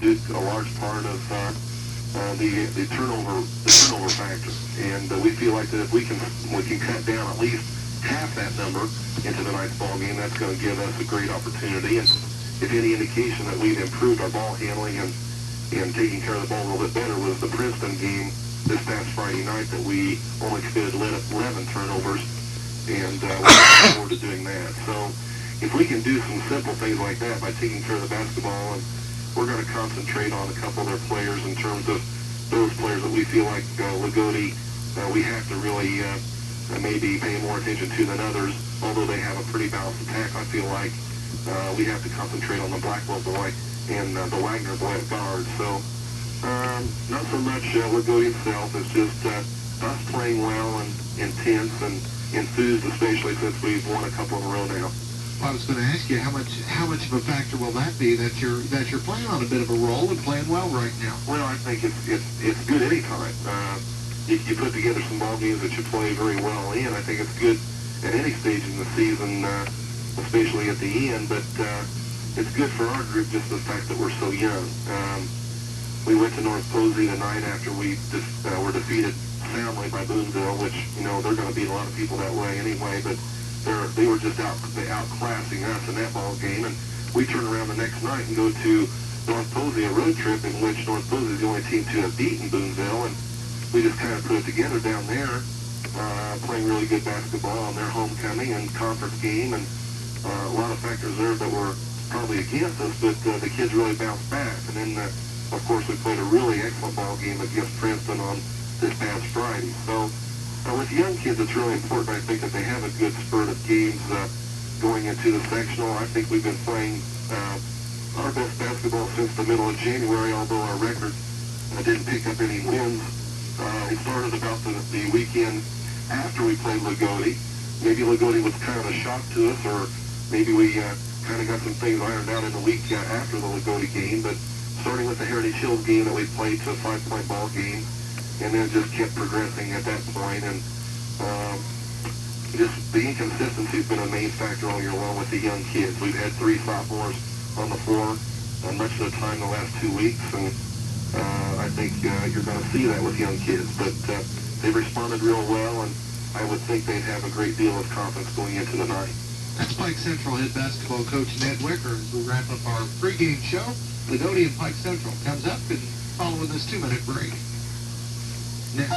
a large part of the turnover factor. And we feel like that if we can cut down at least half that number into tonight's ball game, that's going to give us a great opportunity. And if any indication that we've improved our ball handling and taking care of the ball a little bit better was the Princeton game this past Friday night, that we only committed 11 turnovers, and we look forward to doing that. So if we can do some simple things like that by taking care of the basketball, and we're going to concentrate on a couple of their players in terms of those players that we feel like Loogootee, we have to really maybe pay more attention to than others. Although they have a pretty balanced attack, I feel like we have to concentrate on the Blackwell boy and the Wagner boy at guard. So not so much Loogootee itself, it's just us playing well and intense and enthused, especially since we've won a couple in a row now. I was going to ask you how much of a factor will that be that you're playing on a bit of a roll and playing well right now? Well, I think it's good anytime. If you put together some ball games that you play very well in, I think it's good at any stage in the season, especially at the end. But it's good for our group just the fact that we're so young. We went to North Posey the night after we were defeated soundly by Boonville, which, you know, they're going to beat a lot of people that way anyway, but they were just outclassing us in that ball game. And we turn around the next night and go to North Posey, a road trip in which North Posey is the only team to have beaten Boonville, and we just kind of put it together down there, playing really good basketball on their homecoming and conference game, and a lot of factors there that were probably against us, but the kids really bounced back. And then, of course, we played a really excellent ball game against Princeton on this past Friday. So with young kids, it's really important, I think, that they have a good spurt of games going into the sectional. I think we've been playing our best basketball since the middle of January, although our record didn't pick up any wins. It started about the weekend after we played Loogootee. Maybe Loogootee was kind of a shock to us, or maybe we kind of got some things ironed out in the week after the Loogootee game. But starting with the Heritage Hills game that we played to a 5-point ball game, and then just kept progressing at that point. And just the inconsistency has been a main factor all year long with the young kids. We've had 3 sophomores on the floor much of the time the last 2 weeks, and I think you're going to see that with young kids. But they've responded real well, and I would think they'd have a great deal of confidence going into the night. That's Pike Central head basketball coach Ned Wicker as we wrap up our pregame show. Loogootee and Pike Central comes up and following this 2-minute break. Now,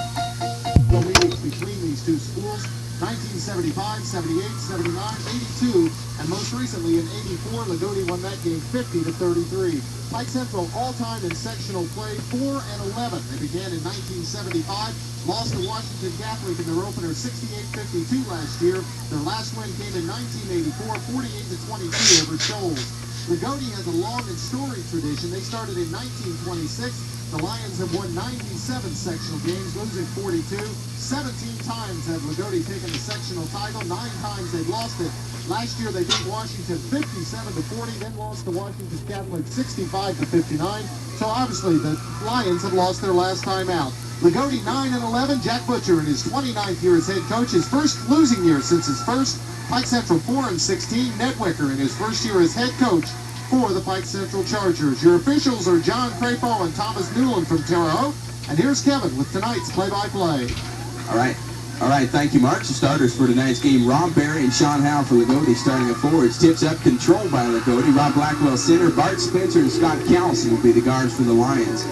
the leagues between these two schools, 1975, 78, 79, 82, and most recently in 84, Loogootee won that game 50-33. Pike Central all-time in sectional play 4-11. They began in 1975, lost to Washington Catholic in their opener 68-52 last year. Their last win came in 1984, 48-22 over Shoals. Loogootee has a long and storied tradition. They started in 1926. The Lions have won 97 sectional games, losing 42. 17 times have Loogootee taken the sectional title. 9 times they've lost it. Last year they beat Washington 57-40, then lost to Washington Catholic 65-59. So obviously the Lions have lost their last time out. Loogootee 9-11. Jack Butcher in his 29th year as head coach, his first losing year since his first. Pike Central 4-16. Ned Wicker in his first year as head coach for the Pike Central Chargers. Your officials are John Crapo and Thomas Newland from Terre Haute. And here's Kevin with tonight's play-by-play. All right, thank you, Mark. The starters for tonight's game, Rob Berry and Sean Howe for Loogootee starting at forwards. Tips up, controlled by Loogootee. Rob Blackwell center, Bart Spencer and Scott Callison will be the guards for the Lions.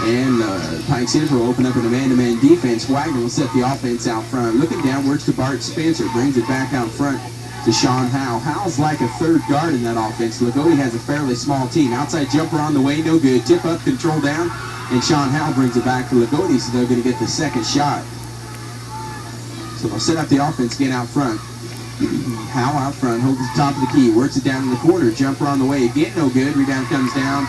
And Pike Central will open up an man-to-man defense. Wagner will set the offense out front. Looking downwards to Bart Spencer, brings it back out front to Sean Howe. Howe's like a third guard in that offense. Loogootee has a fairly small team. Outside jumper on the way, no good. Tip up, control down, and Sean Howe brings it back to Loogootee, so they're going to get the second shot. So they'll set up the offense again out front. Howe out front, holds the top of the key, works it down in the corner. Jumper on the way, again no good. Rebound comes down,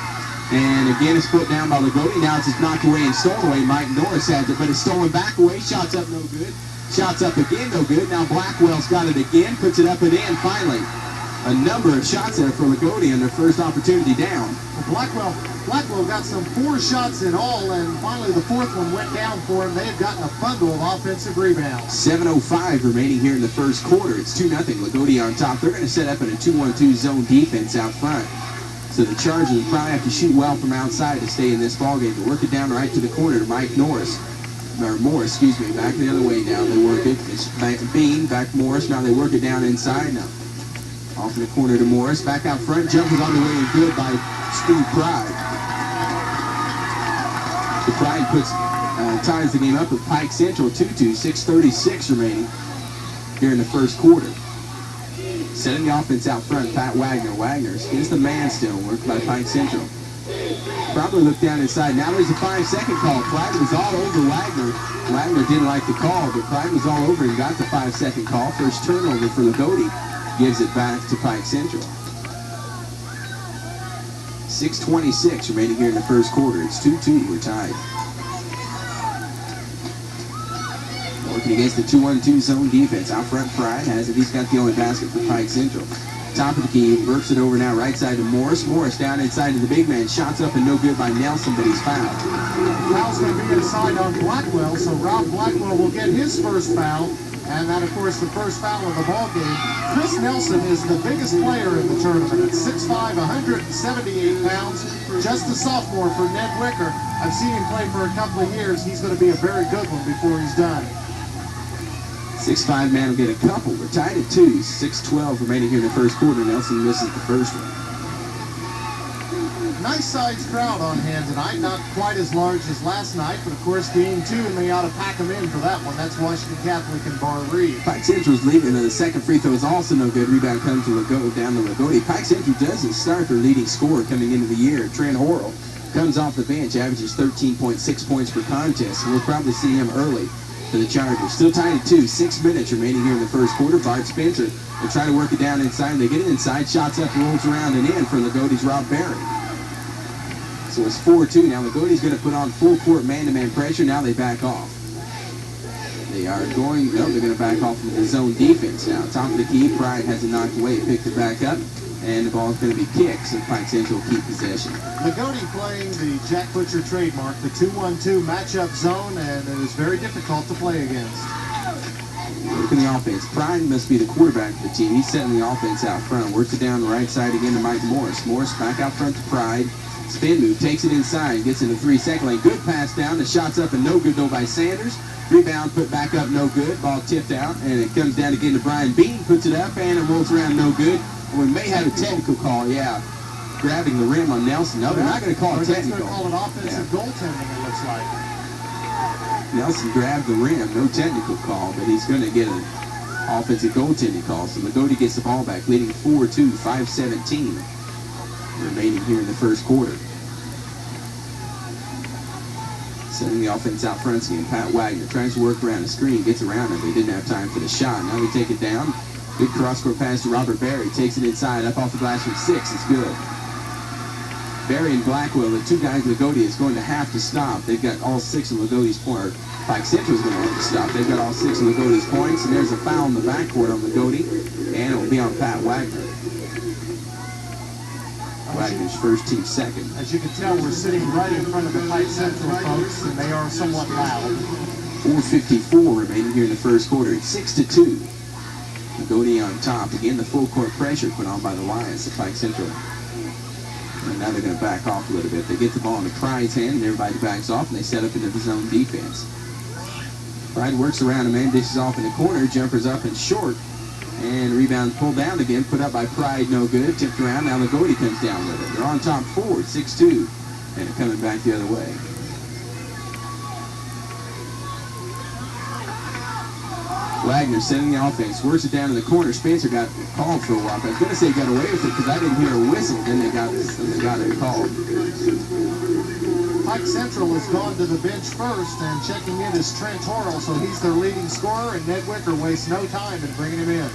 and again it's put down by Loogootee. Now it's just knocked away and stolen away. Mike Norris has it, but it's stolen back away. Shots up, no good. Shots up again, no good. Now Blackwell's got it again, puts it up and in. Finally, a number of shots there for Loogootee on their first opportunity down. Well, Blackwell got some 4 shots in all, and finally the 4th one went down for him. They have gotten a bundle of offensive rebounds. 7:05 remaining here in the first quarter. It's 2-0. Loogootee on top. They're going to set up in a 2-1-2 zone defense out front. So the Chargers will probably have to shoot well from outside to stay in this ballgame. They work it down right to the corner to Mike Morris, back the other way now. They work it. It's back to Bean, back to Morris. Now they work it down inside now. Off in the corner to Morris, back out front. Jump is on the way and good by Steve Pride. The Pride ties the game up with Pike Central 2-2, 6:36 remaining here in the first quarter. Setting the offense out front, Pat Wagner. Wagner is the man still, worked by Pike Central. Probably look down inside. Now there's a 5-second call. Pride was all over Wagner. Wagner didn't like the call, but Pride was all over and got the 5-second call. First turnover for Loogootee. Gives it back to Pike Central. 6:26 remaining here in the first quarter. It's 2-2. We're tied. Working against the 2-1-2 zone defense. Out front, Pride has it. He's got the only basket for Pike Central. Top of the key, works it over now, right side to Morris. Morris down inside to the big man. Shots up and no good by Nelson, but he's fouled. Foul's going to be inside on Blackwell, so Rob Blackwell will get his first foul. And that, of course, the first foul of the ball game. Chris Nelson is the biggest player in the tournament at 6'5", 178 pounds. Just a sophomore for Ned Wicker. I've seen him play for a couple of years. He's going to be a very good one before he's done. 6'5" man will get a couple. We're tied at 2. 6:12 remaining here in the first quarter. Nelson misses the first one. Nice sized crowd on hand tonight. Not quite as large as last night, but of course game 2, and they ought to pack them in for that one. That's Washington Catholic and Bar Reed. Pike Central's leading, and the second free throw is also no good. Rebound comes to down to Loogootee. Pike Central doesn't start their leading scorer coming into the year. Trent Horrell comes off the bench, averages 13.6 points per contest. We'll probably see him early for the Chargers. Still tied at 2. 6 minutes remaining here in the first quarter. Bart Spencer will try to work it down inside. They get it inside. Shots up, rolls around and in for Loogotee's Rob Barry. So it's 4-2. Now Loogotee's going to put on full court man-to-man pressure. Now they back off. They are going, no, they're going to back off into the zone defense now. Top of the key, Pride has it knocked away. Picked it back up, and the ball is going to be kicked, so Pike Central will keep possession. Loogootee playing the Jack Butcher trademark, the 2-1-2 matchup zone, and it is very difficult to play against. Working the offense. Pride must be the quarterback of the team. He's setting the offense out front. Works it down the right side again to Mike Morris. Morris back out front to Pride. Spin move, takes it inside, gets in the 3-second lane. Good pass down, the shot's up and no good though by Sanders. Rebound put back up, no good. Ball tipped out, and it comes down again to Brian Bean. Puts it up, and it rolls around, no good. And we may have a technical call, yeah. Grabbing the rim on Nelson. No, they're not going to call it technical. They're going to call it offensive goaltending, it looks like. Nelson grabbed the rim, no technical call, but he's going to get an offensive goaltending call. So Loogootee gets the ball back, leading 4-2, 5:17 remaining here in the first quarter. Setting the offense out front again. Pat Wagner tries to work around the screen, gets around it. They didn't have time for the shot. Now they take it down. Good cross-court pass to Robert Berry. Takes it inside, up off the glass from 6. It's good. Berry and Blackwell, the two guys Loogootee is going to have to stop. They've got all 6 of Loogotee's points. Pike Central is going to have to stop. They've got all 6 of Loogotee's points, and there's a foul in the backcourt on Loogootee, and it will be on Pat Wagner. Wagner's first, team second. As you can tell, we're sitting right in front of the Pike Central folks, and they are somewhat loud. 4:54 remaining here in the first quarter. It's 6-2. Loogootee on top. Again, the full court pressure put on by the Lions at Pike Central. And now they're going to back off a little bit. They get the ball in the Pride's hand, and everybody backs off, and they set up into the zone defense. Pride works around a man, dishes off in the corner, jumpers up and short. And rebound pulled down again, put up by Pride, no good. Tipped around, now Loogootee comes down with it. They're on top 4, 6-2. And they're coming back the other way. Wagner setting the offense, works it down in the corner. Spencer got called for a walk. I was going to say he got away with it because I didn't hear a whistle. Then they got it called. Pike Central has gone to the bench first, and checking in is Trent Horrell, so he's their leading scorer, and Ned Wicker wastes no time in bringing him in.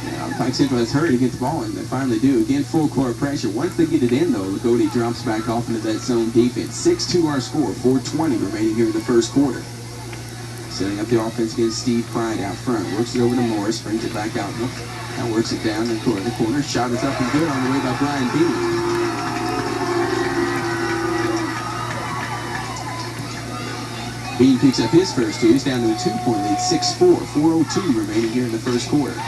Yeah, Pike Central has hurried to get the ball in. They finally do. Again, full court pressure. Once they get it in, though, Loogootee drops back off into that zone defense. 6-2 our score, 4:20 remaining here in the first quarter. Setting up the offense against Steve Pride out front. Works it over to Morris, brings it back out. Now works it down in the corner. Shot is up and good on the way by Brian Bean. Bean picks up his first 2. He's down to a 2-point lead, 6-4, 4:02 remaining here in the first quarter.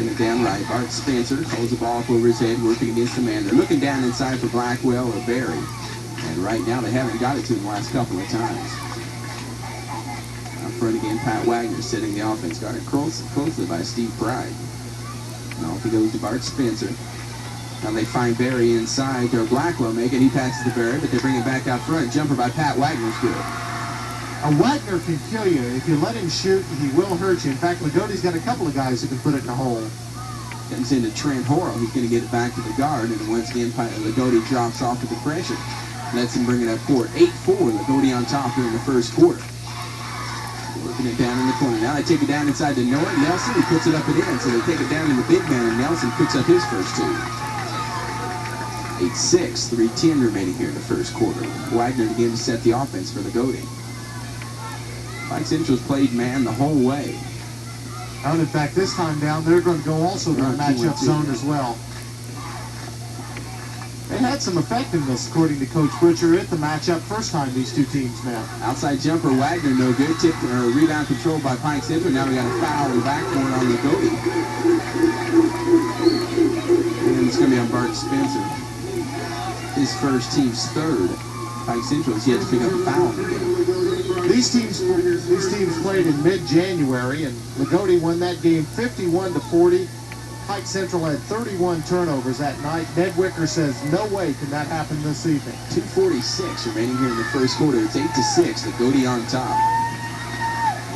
Working it down right. Bart Spencer holds the ball up over his head, working against the man. They're looking down inside for Blackwell or Barry. And right now they haven't got it to him the last couple of times. Out front again, Pat Wagner setting the offense, guarded closely by Steve Pride. And off he goes to Bart Spencer. Now they find Barry inside. They're Blackwell making. He passes to Barry, but they bring it back out front. Jumper by Pat Wagner's good. Wagner can kill you. If you let him shoot, he will hurt you. In fact, Loogotee's got a couple of guys who can put it in the hole. Comes into Trent Horrell. He's going to get it back to the guard. And once again, Loogootee drops off with the pressure. Lets him bring it up court. 8-4. Loogootee on top during the first quarter. Working it down in the corner. Now they take it down inside to Noah Nelson. He puts it up and in. So they take it down in the big man, and Nelson puts up his first two. 8-6. 3:10 remaining here in the first quarter. Wagner again to set the offense for Loogootee. Pike Central's played man the whole way. And in fact, this time down, they're going to go also to the matchup zone as well. They had some effectiveness, according to Coach Butcher, at the matchup first time these two teams met. Outside jumper, Wagner, no good. Rebound controlled by Pike Central. Now we got a foul in the backcourt on Loogootee. And it's going to be on Bart Spencer. His first, team's third. Pike Central has yet to pick up a foul in the game. These teams played in mid-January, and Loogootee won that game 51-40. Pike Central had 31 turnovers that night. Ned Wicker says, no way can that happen this evening. 2:46 remaining here in the first quarter. It's 8-6. Loogootee on top.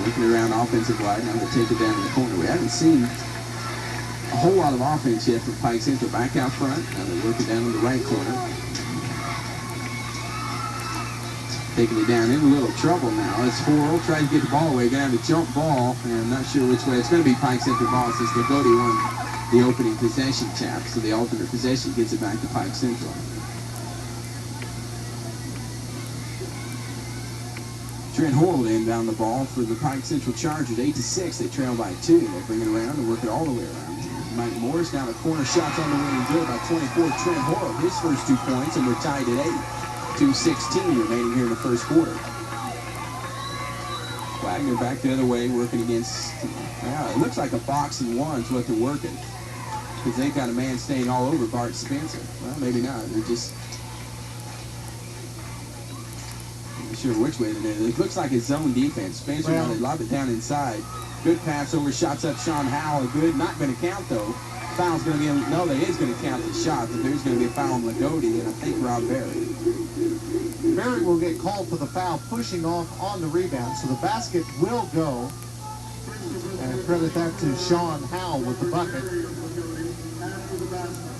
Looking around offensive wide. Now they take it down in the corner. We haven't seen a whole lot of offense yet from Pike Central. Back out front. Now they work it down in the right corner. Taking it down in a little trouble now. As Horrell tries to get the ball away. Going to have a jump ball. And I'm not sure which way. It's going to be Pike Central ball since Loogootee won the opening possession tap. So the alternate possession gets it back to Pike Central. Trent Horrell inbound the ball for the Pike Central Chargers. 8-6. They trail by 2. They bring it around and work it all the way around. Mike Morris down the corner. Shots on the winning good by 24. Trent Horrell, his first 2 points, and we're tied at 8. 2:16 remaining here in the first quarter. Wagner back the other way, working against, it looks like a box and one is what they're working. Because they've got a man staying all over Bart Spencer. Well, maybe not. They're just, I'm not sure which way they're doing. It looks like a zone defense. Spencer wanted to lob it down inside. Good pass over, shots up Sean Howell. Good, not going to count though. Foul's going to be, no, they is going to count the shot, but there's going to be a foul on Loogootee, and I think Rob Barry. Barry will get called for the foul, pushing off on the rebound, so the basket will go. And credit that to Sean Howell with the bucket.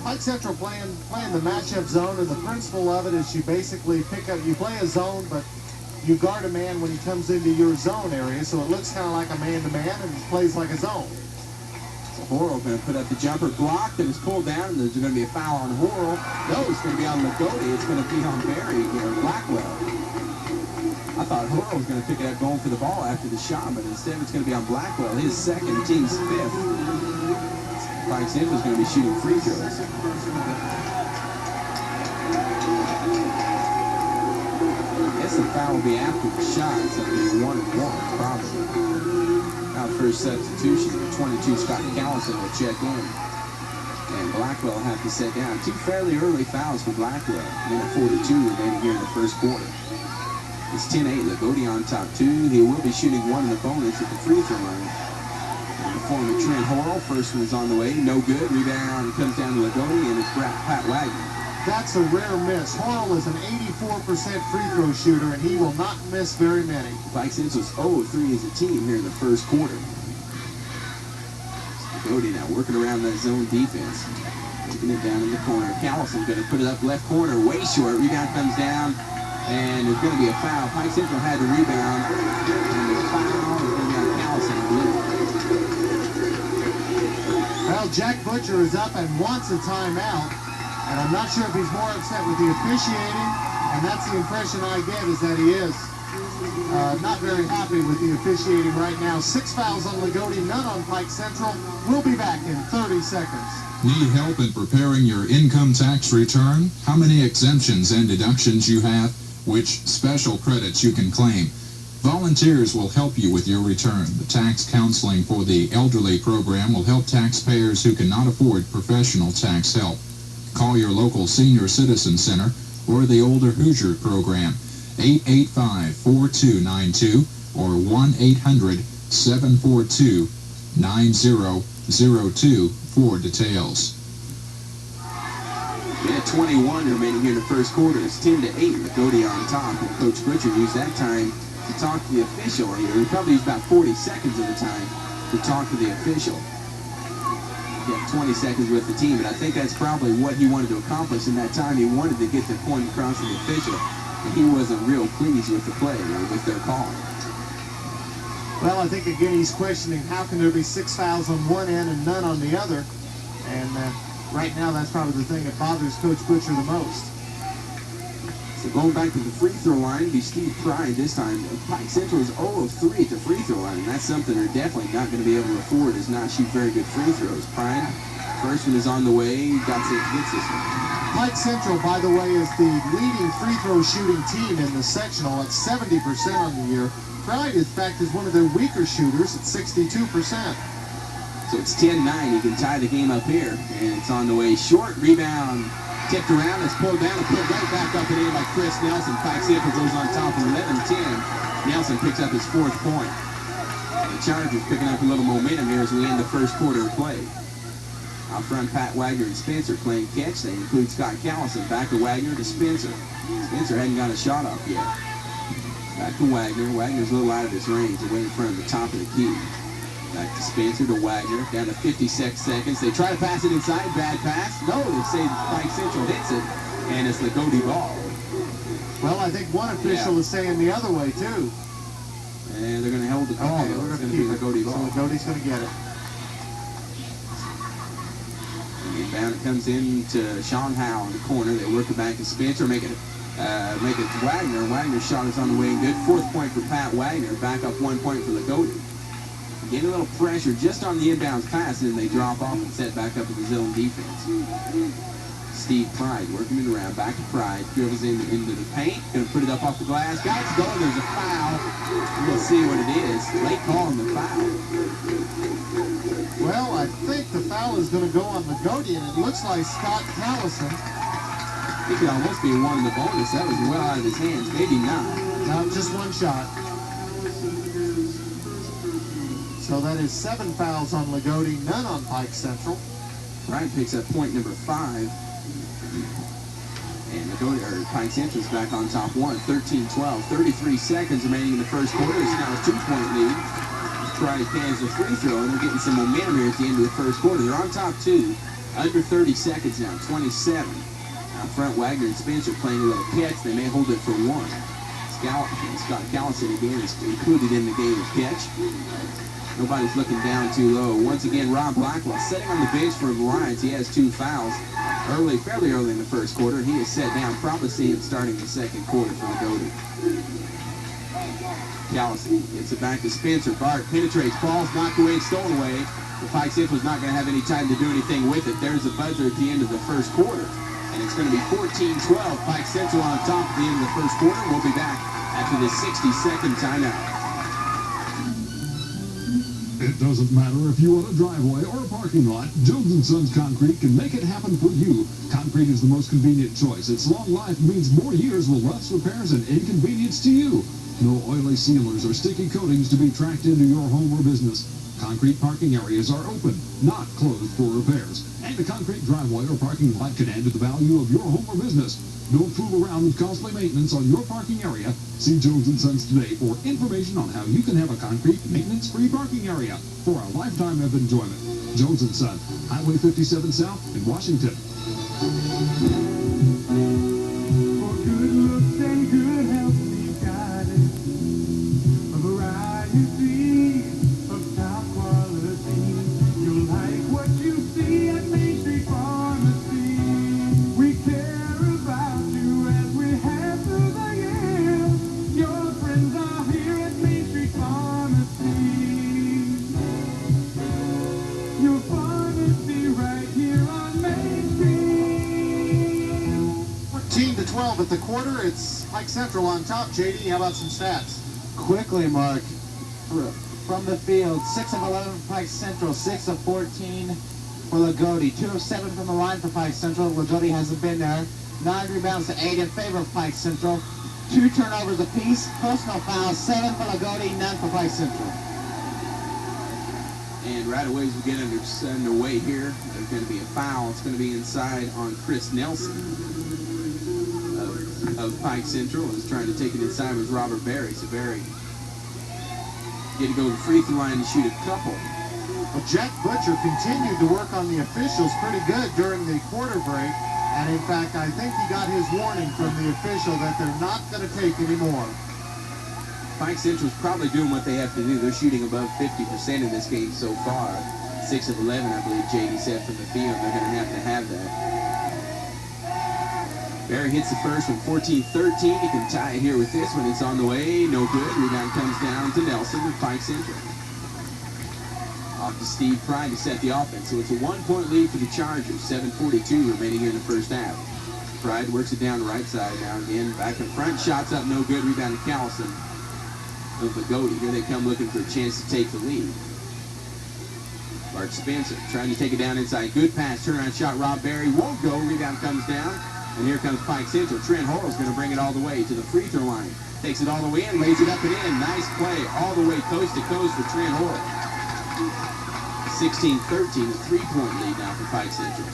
Pike Central playing the matchup zone, and the principle of it is you basically you play a zone, but you guard a man when he comes into your zone area, so it looks kind of like a man-to-man and plays like a zone. Horrell going to put up the jumper, blocked, and it's pulled down, and there's going to be a foul on Horrell. No, it's going to be on Loogootee. It's going to be on Barry or Blackwell. I thought Horrell was going to pick it up going for the ball after the shot, but instead it's going to be on Blackwell, his second, team's 5th. Pike Central's going to be shooting free throws. I guess the foul will be after the shot, so it'll be 1-1 probably. Now first substitution, 22 Scott Callison will check in. And Blackwell will have to set down. 2 fairly early fouls for Blackwell. Minute 42 remaining here in the first quarter. It's 10-8. Loogootee on top 2. He will be shooting 1 in the bonus at the free throw line. In the form of Trent Horrell. First one is on the way. No good. Rebound comes down to Loogootee, and it's Pat Wagner. That's a rare miss. Horrell is an 84% free throw shooter, and he will not miss very many. Pike Central's 0-3 as a team here in the first quarter. Loogootee now working around that zone defense. Taking it down in the corner. Callison's going to put it up left corner. Way short. Rebound comes down, and there's going to be a foul. Pike Central had the rebound, and the foul is going to be on Callison, I believe. Well, Jack Butcher is up and wants a timeout. And I'm not sure if he's more upset with the officiating, and that's the impression I get, is that he is not very happy with the officiating right now. 6 fouls on Loogootee, none on Pike Central. We'll be back in 30 seconds. Need help in preparing your income tax return? How many exemptions and deductions you have? Which special credits you can claim? Volunteers will help you with your return. The tax counseling for the elderly program will help taxpayers who cannot afford professional tax help. Call your local senior citizen center or the Older Hoosier program, 885-4292 or 1-800-742-9002 for details. Yeah, 21 remaining here in the first quarter. It's 10-8. Loogootee on top, and Coach Butcher used that time to talk to the official here. He probably used about 40 seconds of the time to talk to the official. He got 20 seconds with the team, but I think that's probably what he wanted to accomplish in that time. He wanted to get the point across to the official, and he wasn't real pleased with the play or with their call. Well, I think again he's questioning how can there be 6 fouls on one end and none on the other, and right now that's probably the thing that bothers Coach Butcher the most. So going back to the free throw line, it'll be Steve Pride this time. Pike Central is 0 of 3 at the free throw line, and that's something they're definitely not going to be able to afford, is not shoot very good free throws. Pride, first one is on the way, gets this one. Pike Central, by the way, is the leading free throw shooting team in the sectional at 70% on the year. Pride, in fact, is one of their weaker shooters at 62%. So it's 10-9. He can tie the game up here, and it's on the way. Short rebound. Tipped around, it's pulled down and pulled right back up and in by Chris Nelson. Pike Central goes on top 11-10. Nelson picks up his 4th point. And the Chargers picking up a little momentum here as we end the first quarter of play. Out front, Pat Wagner and Spencer playing catch. They include Scott Callison. Back to Wagner to Spencer. Spencer hadn't got a shot off yet. Back to Wagner. Wagner's a little out of his range, away in front of the top of the key. Back to Spencer, to Wagner, down to 56 seconds. They try to pass it inside, bad pass. No, they say Pike Central hits it, and it's the Loogootee ball. Well, I think one official is saying the other way, too. And they're going to hold the call. Okay, we're going to keep it. Loogootee ball. So Loogotee's going to get it. And inbound, it comes in to Sean Howe in the corner. They work it back to Spencer, make it to Wagner. Wagner's shot is on the way and good. 4th point for Pat Wagner. Back up 1 point for Loogootee. Getting a little pressure just on the inbounds pass, and then they drop off and set back up in the zone defense. Steve Pride working it around, back to Pride, dribbles into the paint, gonna put it up off the glass. Got it going, there's a foul. We'll see what it is. Late call on the foul. Well, I think the foul is going to go on Loogootee, and it looks like Scott Callison. It could almost be one in the bonus. That was well out of his hands. Maybe not. No, just one shot. So that is 7 fouls on Loogootee, none on Pike Central. Pride picks up point number 5. And Pike Central's back on top 1, 13-12. 33 seconds remaining in the first quarter. It's now a 2-point lead. Pride cans the free throw, and they're getting some momentum here at the end of the first quarter. They're on top 2, under 30 seconds now, 27. Out front, Wagner and Spencer playing a little catch. They may hold it for 1. Scott Callison again is included in the game of catch. Nobody's looking down too low. Once again, Rob Blackwell sitting on the bench for the Lions. He has 2 fouls fairly early in the first quarter. He is set down. Probably see him starting the second quarter for Loogootee. Callison gets it back to Spencer. Bart penetrates, falls, knocked away, and stolen away. The Pike Central's not going to have any time to do anything with it. There's a buzzer at the end of the first quarter. And it's going to be 14-12. Pike Central on top at the end of the first quarter. We'll be back after this 60-second timeout. It doesn't matter if you want a driveway or a parking lot, Jones & Sons Concrete can make it happen for you. Concrete is the most convenient choice. Its long life means more years with less repairs and inconvenience to you. No oily sealers or sticky coatings to be tracked into your home or business. Concrete parking areas are open, not closed for repairs. And a concrete driveway or parking lot can add to the value of your home or business. Don't fool around with costly maintenance on your parking area. See Jones & Sons today for information on how you can have a concrete maintenance-free parking area for a lifetime of enjoyment. Jones & Sons, Highway 57 South in Washington. For good looks and good health, we've got it. A variety of top quality. You'll like what you see at Main Street Pharmacy. We care about you as we have through the years. Your friends are here at Main Street Pharmacy. Your pharmacy right here on Main Street. 14-12 at the quarter. It's Pike Central on top. JD, how about some stats? quickly, Mark, from the field. 6 of 11 for Pike Central, 6 of 14 for Loogootee. 2 of 7 from the line for Pike Central. Loogootee hasn't been there. 9 rebounds to 8 in favor of Pike Central. 2 turnovers apiece. Personal fouls, 7 for Loogootee, none for Pike Central. And right away as we get underway here, there's going to be a foul. It's going to be inside on Chris Nelson of Pike Central. Is trying to take it inside was Robert Berry. So Berry get to go to the free throw line and shoot a couple. Well, Jack Butcher continued to work on the officials pretty good during the quarter break. And in fact, I think he got his warning from the official that they're not going to take any more. Pike Central's probably doing what they have to do. They're shooting above 50% in this game so far. 6 of 11, I believe JD said from the field. They're going to have that. Berry hits the first one, 14-13. He can tie it here with this one. It's on the way. No good. Rebound comes down to Nelson with Pike Central. Off to Steve Pride to set the offense. So it's a 1-point lead for the Chargers. 7:42 remaining here in the first half. Pride works it down the right side now again. Back in front. Shots up. No good. Rebound to Callison of Loogootee. Here they come looking for a chance to take the lead. Bart Spencer trying to take it down inside. Good pass. Turnaround shot. Rob Berry won't go. Rebound comes down. And here comes Pike Central. Trent Horrell's going to bring it all the way to the free throw line. Takes it all the way in. Lays it up and in. Nice play. All the way coast to coast for Trent Horrell. 16-13. A 3-point lead now for Pike Central.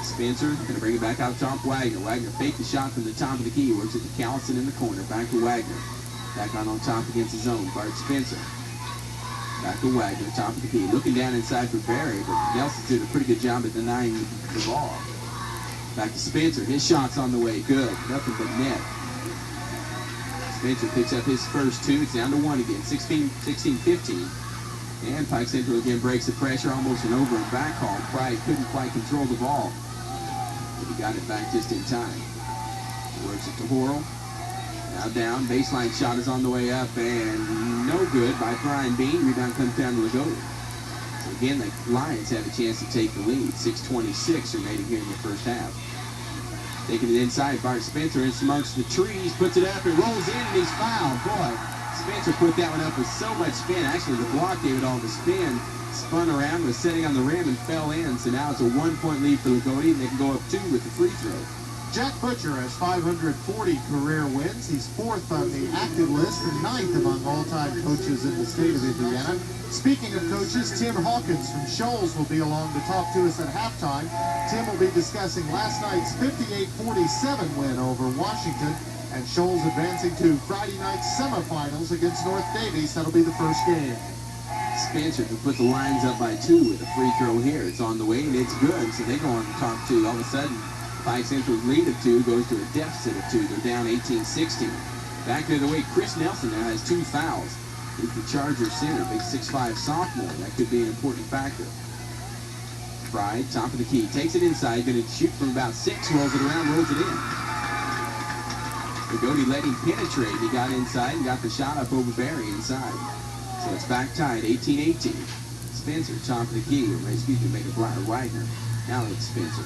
Spencer going to bring it back out top. Wagner. Wagner faked the shot from the top of the key. Works it to Callison in the corner. Back to Wagner. Back on top against his own. Bart Spencer. Back to Wagner, top of the key. Looking down inside for Berry, but Nelson's doing a pretty good job at denying the ball. Back to Spencer. His shot's on the way. Good. Nothing but net. Spencer picks up his first 2. It's down to 1 again. 16-15. And Pike Central again breaks the pressure. Almost an over and back call. Pride couldn't quite control the ball. But he got it back just in time. Works it to Horrell. Now down. Baseline shot is on the way up. And no good by Brian Bean. Rebound comes down to Loogootee. So again, the Lions have a chance to take the lead. 6:26 remaining here in the first half. Taking it inside, Bart Spencer in amongst the trees, puts it up and rolls in, and he's fouled. Boy, Spencer put that one up with so much spin. Actually, the block gave it all the spin. Spun around, was sitting on the rim and fell in. So now it's a 1-point lead for Loogootee, and they can go up 2 with the free throw. Jack Butcher has 540 career wins. He's 4th on the active list and 9th among all-time coaches in the state of Indiana. Speaking of coaches, Tim Hawkins from Shoals will be along to talk to us at halftime. Tim will be discussing last night's 58-47 win over Washington and Shoals advancing to Friday night's semifinals against North Davies. That'll be the first game. Spencer can put the lines up by 2 with a free throw here. It's on the way and it's good. So they go on to top 2. All of a sudden, Pike Central's lead of 2 goes to a deficit of 2. They're down 18-16. Back the other way, Chris Nelson now has 2 fouls. He's the Chargers center, big 6'5 sophomore. That could be an important factor. Pride, top of the key, takes it inside, going to shoot from about 6, rolls it around, rolls it in. Loogootee let him penetrate. He got inside and got the shot up over Berry inside. So it's back tied, 18-18. Spencer, top of the key, make a Wagner. Now it's Spencer.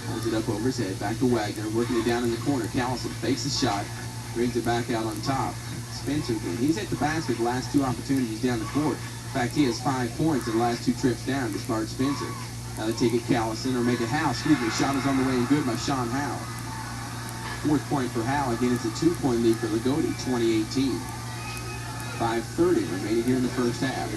Holds it up over his head, back to Wagner, working it down in the corner. Callison fakes the shot, brings it back out on top. Spencer again. He's hit the basket the last 2 opportunities down the court. In fact, he has 5 points in the last 2 trips down to Bart Spencer. Now they take it Callison, or make it Howe. Excuse me, shot is on the way and good by Sean Howe. 4th point for Howe. Again, it's a 2-point lead for Loogootee, 2018. 5:30 remaining here in the first half.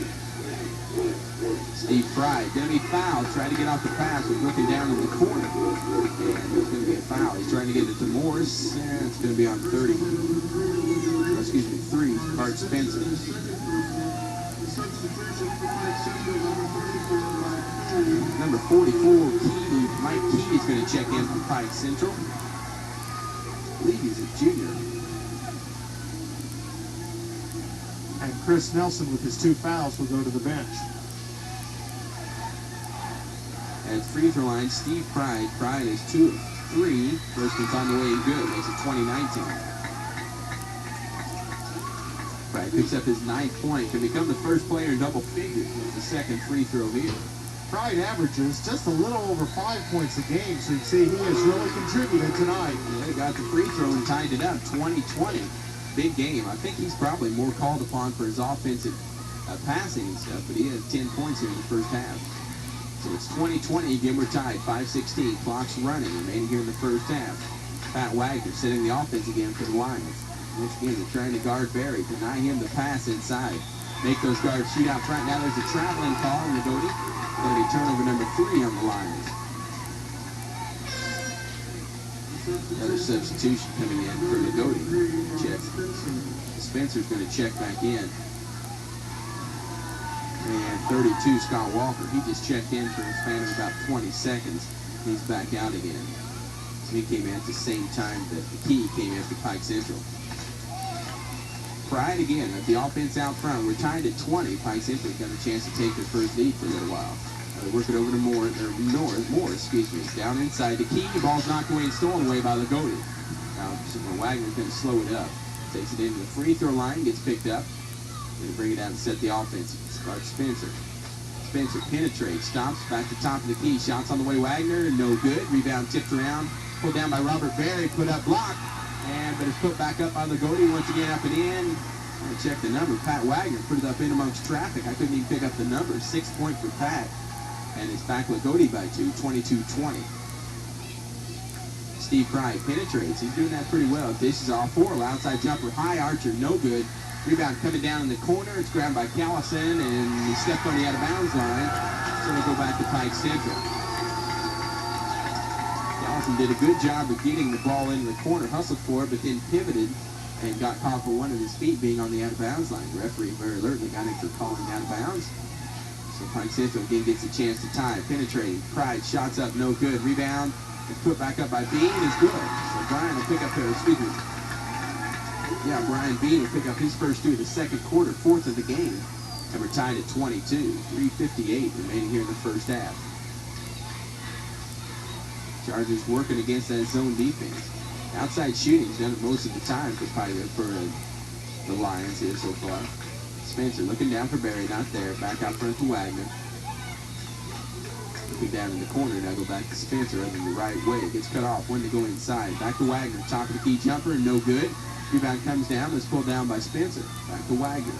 Steve Pride, going to be fouled, trying to get off the pass, was looking down in the corner. And there's going to be a foul. He's trying to get it to Morris, and it's going to be on 30. Or, excuse me, 3, Bart Spencer. Number 44, Key, Mike Key is going to check in from Pike Central. I believe he's a junior. And Chris Nelson with his 2 fouls will go to the bench. At free throw line, Steve Pride. Pride is 2 of 3. First one's on the way and good. Makes it 20-19. Pride picks up his 9th point. Can become the first player in double figures with the 2nd free throw here. Pride averages just a little over 5 points a game, so you can see he has really contributed tonight. Yeah, they got the free throw and tied it up, 20-20. Big game. I think he's probably more called upon for his offensive passing and stuff, but he had 10 points here in the first half. So it's 20-20, again we're tied, 5:16, clock's running, remaining here in the first half. Pat Wagner setting the offense again for the Lions. Once again, they're trying to guard Barry, deny him the pass inside. Make those guards shoot out front. Now there's a traveling call on Loogootee. Going to be turnover number 3 on the Lions. Another substitution coming in for Loogootee. Check. Spencer's going to check back in. And 32, Scott Walker. He just checked in for a span of about 20 seconds. He's back out again. So he came in at the same time that the Key came after Pike Central. Pride again at the offense out front. We're tied at 20. Pike Central got a chance to take their first lead for a little while. They work it over to Morris, down inside the Key. The ball's knocked away and stolen away by Loogootee. Now Wagner's going to slow it up. Takes it into the free throw line, gets picked up. Going to bring it out and set the offense. Starts Spencer. Spencer penetrates, stops, back to top of the Key. Shots on the way, Wagner, no good. Rebound tipped around, pulled down by Robert Berry, put up block. But it's put back up by Loogootee, once again up and in. I check the number. Pat Wagner put it up in amongst traffic. I couldn't even pick up the number. 6 point for Pat. And it's back Loogootee by 2, 22-20. Steve Pride penetrates. He's doing that pretty well. Dishes off Horrell. Outside jumper high. Archer no good. Rebound coming down in the corner. It's grabbed by Callison, and he stepped on the out-of-bounds line. So it'll go back to Pike Central. Callison did a good job of getting the ball into the corner, hustled for it, but then pivoted and got caught for one of his feet being on the out-of-bounds line. The referee very alertly got him for calling out-of-bounds. So Pike Central again gets a chance to tie. Penetrating. Pride shots up, no good. Rebound is put back up by Bean, is good. So Brian will pick up there, Brian Bean will pick up his first 2 of the second quarter, 4th of the game. And we're tied at 22, 3:58 remaining here in the first half. Chargers working against that zone defense. Outside shooting's done it most of the time for the Lions here so far. Spencer looking down for Barry, not there. Back out front to Wagner. Looking down in the corner, now go back to Spencer over the right way. Gets cut off, one to go inside. Back to Wagner, top of the Key jumper, no good. Rebound comes down, was pulled down by Spencer. Back to Wagner.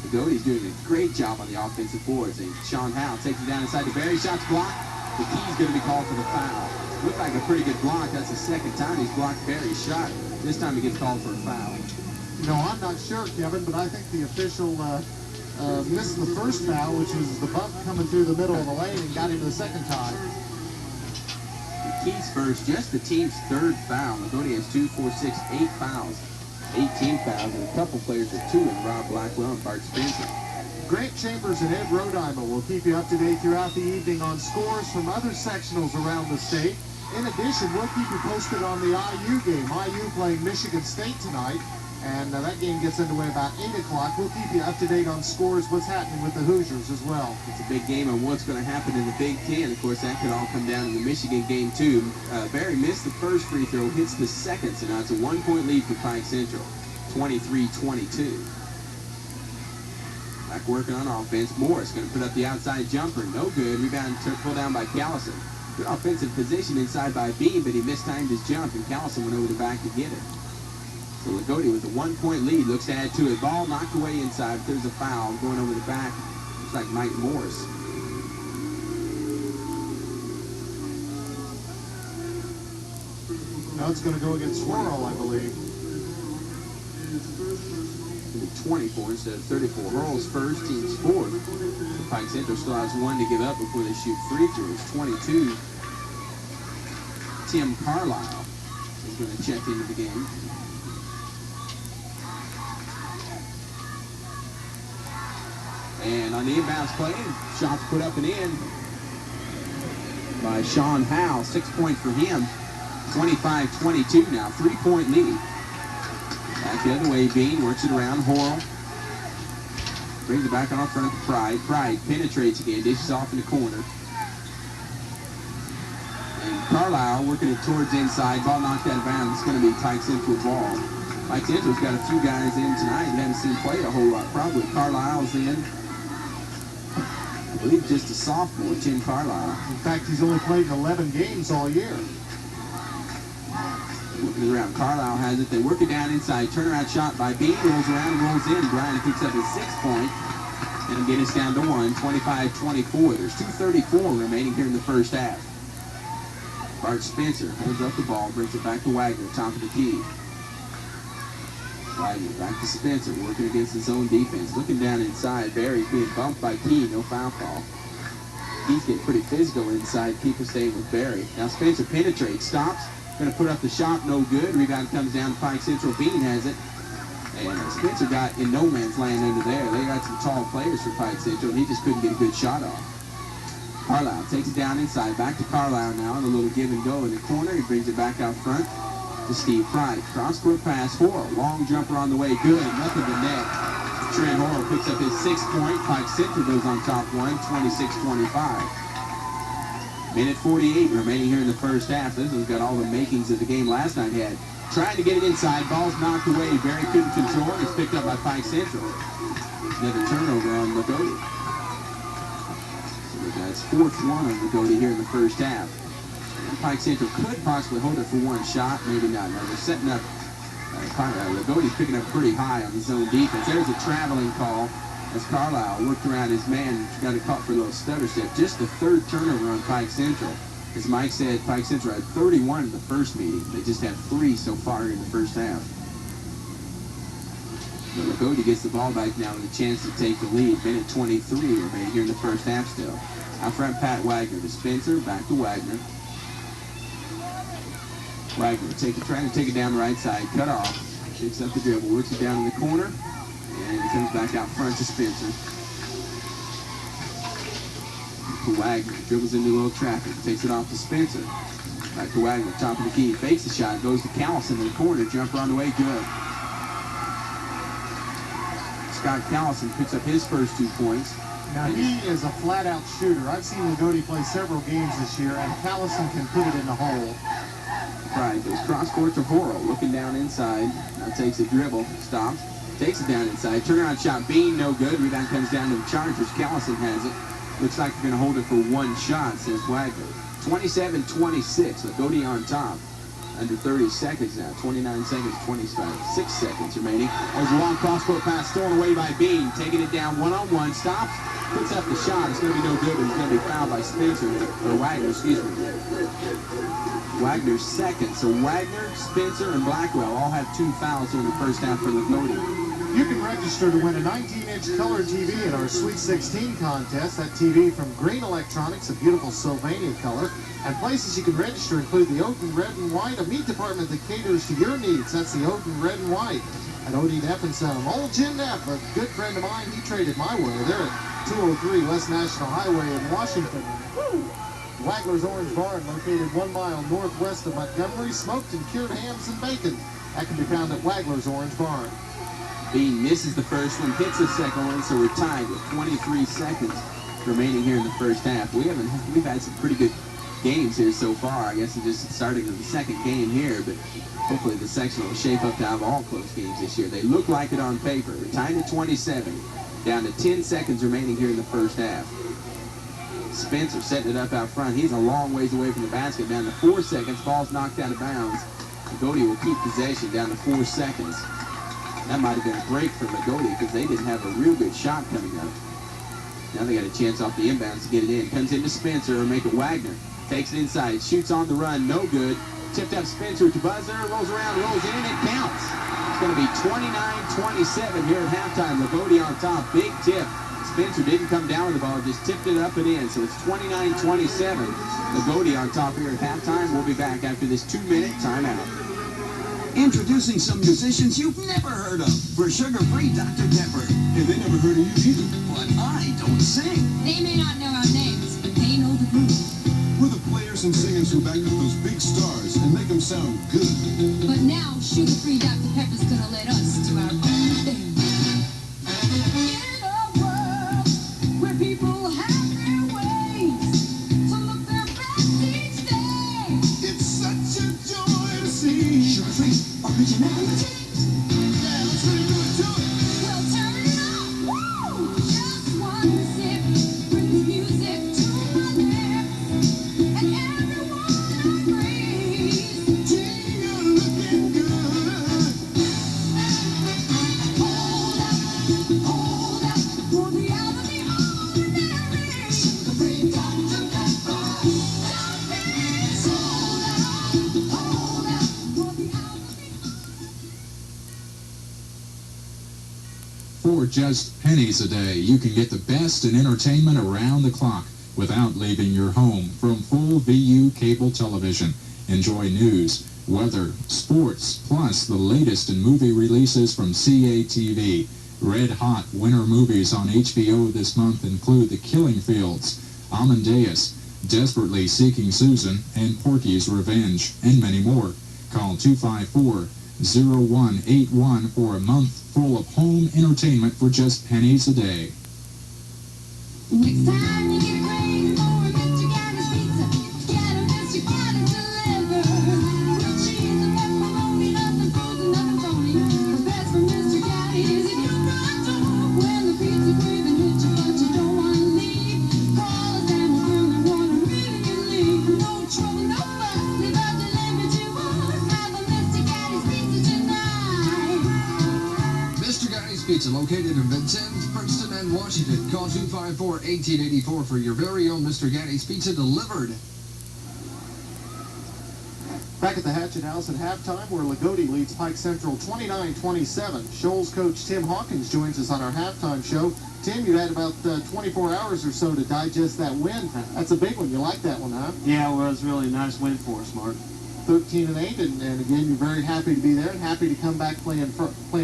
Loogotee's doing a great job on the offensive boards. And Sean Howe takes it down inside to Barry. Shots blocked. The Key's going to be called for the foul. Looked like a pretty good block. That's the second time he's blocked Barry's shot. This time he gets called for a foul. I'm not sure, Kevin, but I think the official missed the first foul, which was the bump coming through the middle of the lane, and got him the second time. The Key's first, just the team's 3rd foul. Loogootee has 2, 4, 6, 8 fouls. 18 fouls, and a couple players with 2 in Rob Blackwell and Bart Spencer. Grant Chambers and Ed Rodheimer will keep you up to date throughout the evening on scores from other sectionals around the state. In addition, we'll keep you posted on the IU game. IU playing Michigan State tonight, and that game gets underway about 8 o'clock. We'll keep you up to date on scores, what's happening with the Hoosiers as well. It's a big game on what's going to happen in the Big Ten. Of course, that could all come down to the Michigan game, too. Barry missed the first free throw, hits the second, so now it's a 1-point lead for Pike Central, 23-22. Back working on offense. Morris going to put up the outside jumper. No good. Rebound pulled down by Callison. Good offensive position inside by Bean, but he mistimed his jump, and Callison went over the back to get it. So Loogootee with a 1-point lead. Looks to add to it. Ball knocked away inside. But there's a foul going over the back. Looks like Mike Morris. Now it's going to go against Horrell, I believe. 24 instead of 34. Horrell's first, team's 4th. The Pike Central still has 1 to give up before they shoot free throws. 22. Tim Carlisle is going to check into the game. And on the inbounds play, shots put up and in by Sean Howe. 6 points for him. 25-22 now. 3-point lead. Back the other way, Bean works it around. Horrell brings it back on front of Pride. Pride penetrates again, dishes off in the corner. And Carlisle working it towards inside. Ball knocked out of bounds. It's going to be Pike Central ball. Pike Central's got a few guys in tonight you haven't seen play a whole lot. Probably Carlisle's in. I believe just a sophomore, Tim Carlisle. In fact, he's only played in 11 games all year. Looking around, Carlisle has it. They work it down inside. Turnaround shot by Bean. Rolls around and rolls in. Bryant picks up his 6th point. And get us down to 25-24. There's 2:34 remaining here in the first half. Bart Spencer holds up the ball, brings it back to Wagner, top of the key. Wagner back to Spencer, working against his own defense. Looking down inside, Barry's being bumped by Key, no foul call. He's getting pretty physical inside. Keep staying with Barry. Now Spencer penetrates, stops, going to put up the shot, no good. Rebound comes down to Pike Central. Bean has it. And Spencer got in no man's land under there. They got some tall players for Pike Central, and he just couldn't get a good shot off. Carlisle takes it down inside. Back to Carlisle now, and a little give and go in the corner. He brings it back out front to Steve Pride. Cross-court pass, Horrell. Long jumper on the way, good. Nothing to net. Trent Horrell picks up his 6th point. Pike Central goes on top one, 26-25. Minute 48 remaining here in the first half. This one's got all the makings of the game last night had. Trying to get it inside. Ball's knocked away. Barry couldn't control it. It's picked up by Pike Central. Another turnover on Loogootee. So that's 4th one on Loogootee here in the first half. And Pike Central could possibly hold it for one shot. Maybe not. Now they're setting up. Loogootee picking up pretty high on his own defense. There's a traveling call as Carlisle worked around his man. Got it caught for a little stutter step. Just the 3rd turnover on Pike Central. As Mike said, Pike Central had 31 in the first meeting. They just have 3 so far in the first half. But Loogootee gets the ball back now with a chance to take the lead. Minute 23 remaining here in the first half still. Out front, Pat Wagner to Spencer, back to Wagner. Wagner trying to take it down the right side, cut off. Picks up the dribble, works it down in the corner, and he comes back out front to Spencer. Wagner dribbles into a little traffic, takes it off to Spencer. Back to Wagner, top of the key, fakes the shot, goes to Callison in the corner, jumper on the way, good. Scott Callison picks up his first 2 points. Now he is a flat-out shooter. I've seen Loogootee play several games this year, and Callison can put it in the hole. Pride goes cross-court to Horrell, looking down inside. Now takes a dribble, stops, takes it down inside. Turnaround shot, Bean, no good. Rebound comes down to the Chargers. Callison has it. Looks like they're going to hold it for one shot, says Wagner. 27-26, Loogootee on top. Under 30 seconds now, 29 seconds, 6 seconds remaining. There's a long cross-court pass stolen away by Bean. Taking it down one-on-one, stops, puts up the shot. It's going to be no good, but it's going to be fouled by Spencer, or Wagner, excuse me. Wagner's 2nd. So Wagner, Spencer, and Blackwell all have 2 fouls in the first half for Loogootee. You can register to win a 19-inch color TV at our Sweet 16 contest. That TV from Green Electronics, a beautiful Sylvania color. And places you can register include the Odin Red and White, a meat department that caters to your needs. That's the Odin Red and White at Odin F and Son. Old Jim Neff, a good friend of mine, he traded my way. They're at 203 West National Highway in Washington. Woo! Wagler's Orange Barn, located 1 mile northwest of Montgomery. Smoked and cured hams and bacon. That can be found at Wagler's Orange Barn. Bean misses the first one, hits the second one, so we're tied with 23 seconds remaining here in the first half. We've had some pretty good games here so far. I guess it's just starting the second game here, but hopefully the Sectional will shape up to have all close games this year. They look like it on paper. We're tied at 27, down to 10 seconds remaining here in the first half. Spencer setting it up out front. He's a long ways away from the basket, down to 4 seconds. Ball's knocked out of bounds. Loogootee will keep possession down to 4 seconds. That might have been a break for Loogootee because they didn't have a real good shot coming up. Now they got a chance off the inbounds to get it in. Comes into Spencer or make it Wagner. Takes it inside. Shoots on the run. No good. Tipped up Spencer to buzzer. Rolls around. Rolls in. It counts. It's going to be 29-27 here at halftime. Loogootee on top. Big tip. Spencer didn't come down with the ball. Just tipped it up and in. So it's 29-27. Loogootee on top here at halftime. We'll be back after this 2-minute timeout. Introducing some musicians you've never heard of for sugar-free Dr. Pepper. And they never heard of you either. But I don't sing. They may not know our names, but they know the group. We're the players and singers who back up those big stars and make them sound good. But now, sugar-free Dr. Pepper's gonna let us do our own thing. In a world where people have their ways to look their best each day, It's such a joy to see. Sugar-free originality. Yeah, let's really do it to it. we'll turn it up. Woo! Just one sip brings just pennies a day, you can get the best in entertainment around the clock without leaving your home from full VU cable television. Enjoy news, weather, sports, plus the latest in movie releases from CATV. Red hot winter movies on HBO this month include The Killing Fields, Amadeus, Desperately Seeking Susan, and Porky's Revenge, and many more. Call 254-0181 for a month full of home entertainment for just pennies a day. Next time you get craving for a Mr. Gatti's pizza, get a Mr. Gatti's delivered. With cheese and pepperoni, nothing frozen, nothing phony. The best from Mr. Gatti's if you run to when the pizza craving hits you, but you don't want to leave. Call us and we'll bring the one and really relief. No trouble, no fuss, leave our delivery to us. Have a Mr. Gatti's pizza tonight. Mr. Gatti's Pizza, located in Vincennes, Princeton, and Washington. Call 254-1884 for your very own Mr. Gatti's Pizza delivered. Back at the Hatchet House at halftime, where Loogootee leads Pike Central 29-27. Shoals coach Tim Hawkins joins us on our halftime show. Tim, you had about 24 hours or so to digest that win. That's a big one. You like that one, huh? Yeah, well, it was really a nice win for us, Mark. 13-8, and again, you're very happy to be there and happy to come back playing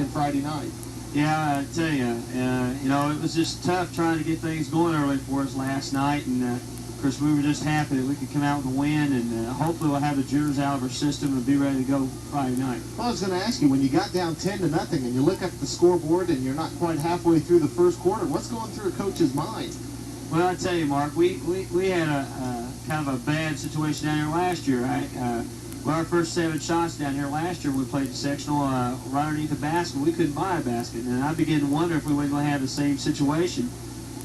Friday night. Yeah, I tell you, it was just tough trying to get things going early for us last night, and of course we were just happy that we could come out with a win, and hopefully we'll have the jitters out of our system and be ready to go Friday night. Well, I was going to ask you, when you got down 10-0 and you look up at the scoreboard and you're not quite halfway through the first quarter, what's going through a coach's mind? Well, I tell you, Mark, we had a kind of a bad situation down here last year, right? Well, our first 7 shots down here last year, we played the sectional right underneath the basket. We couldn't buy a basket, and I began to wonder if we weren't going to have the same situation.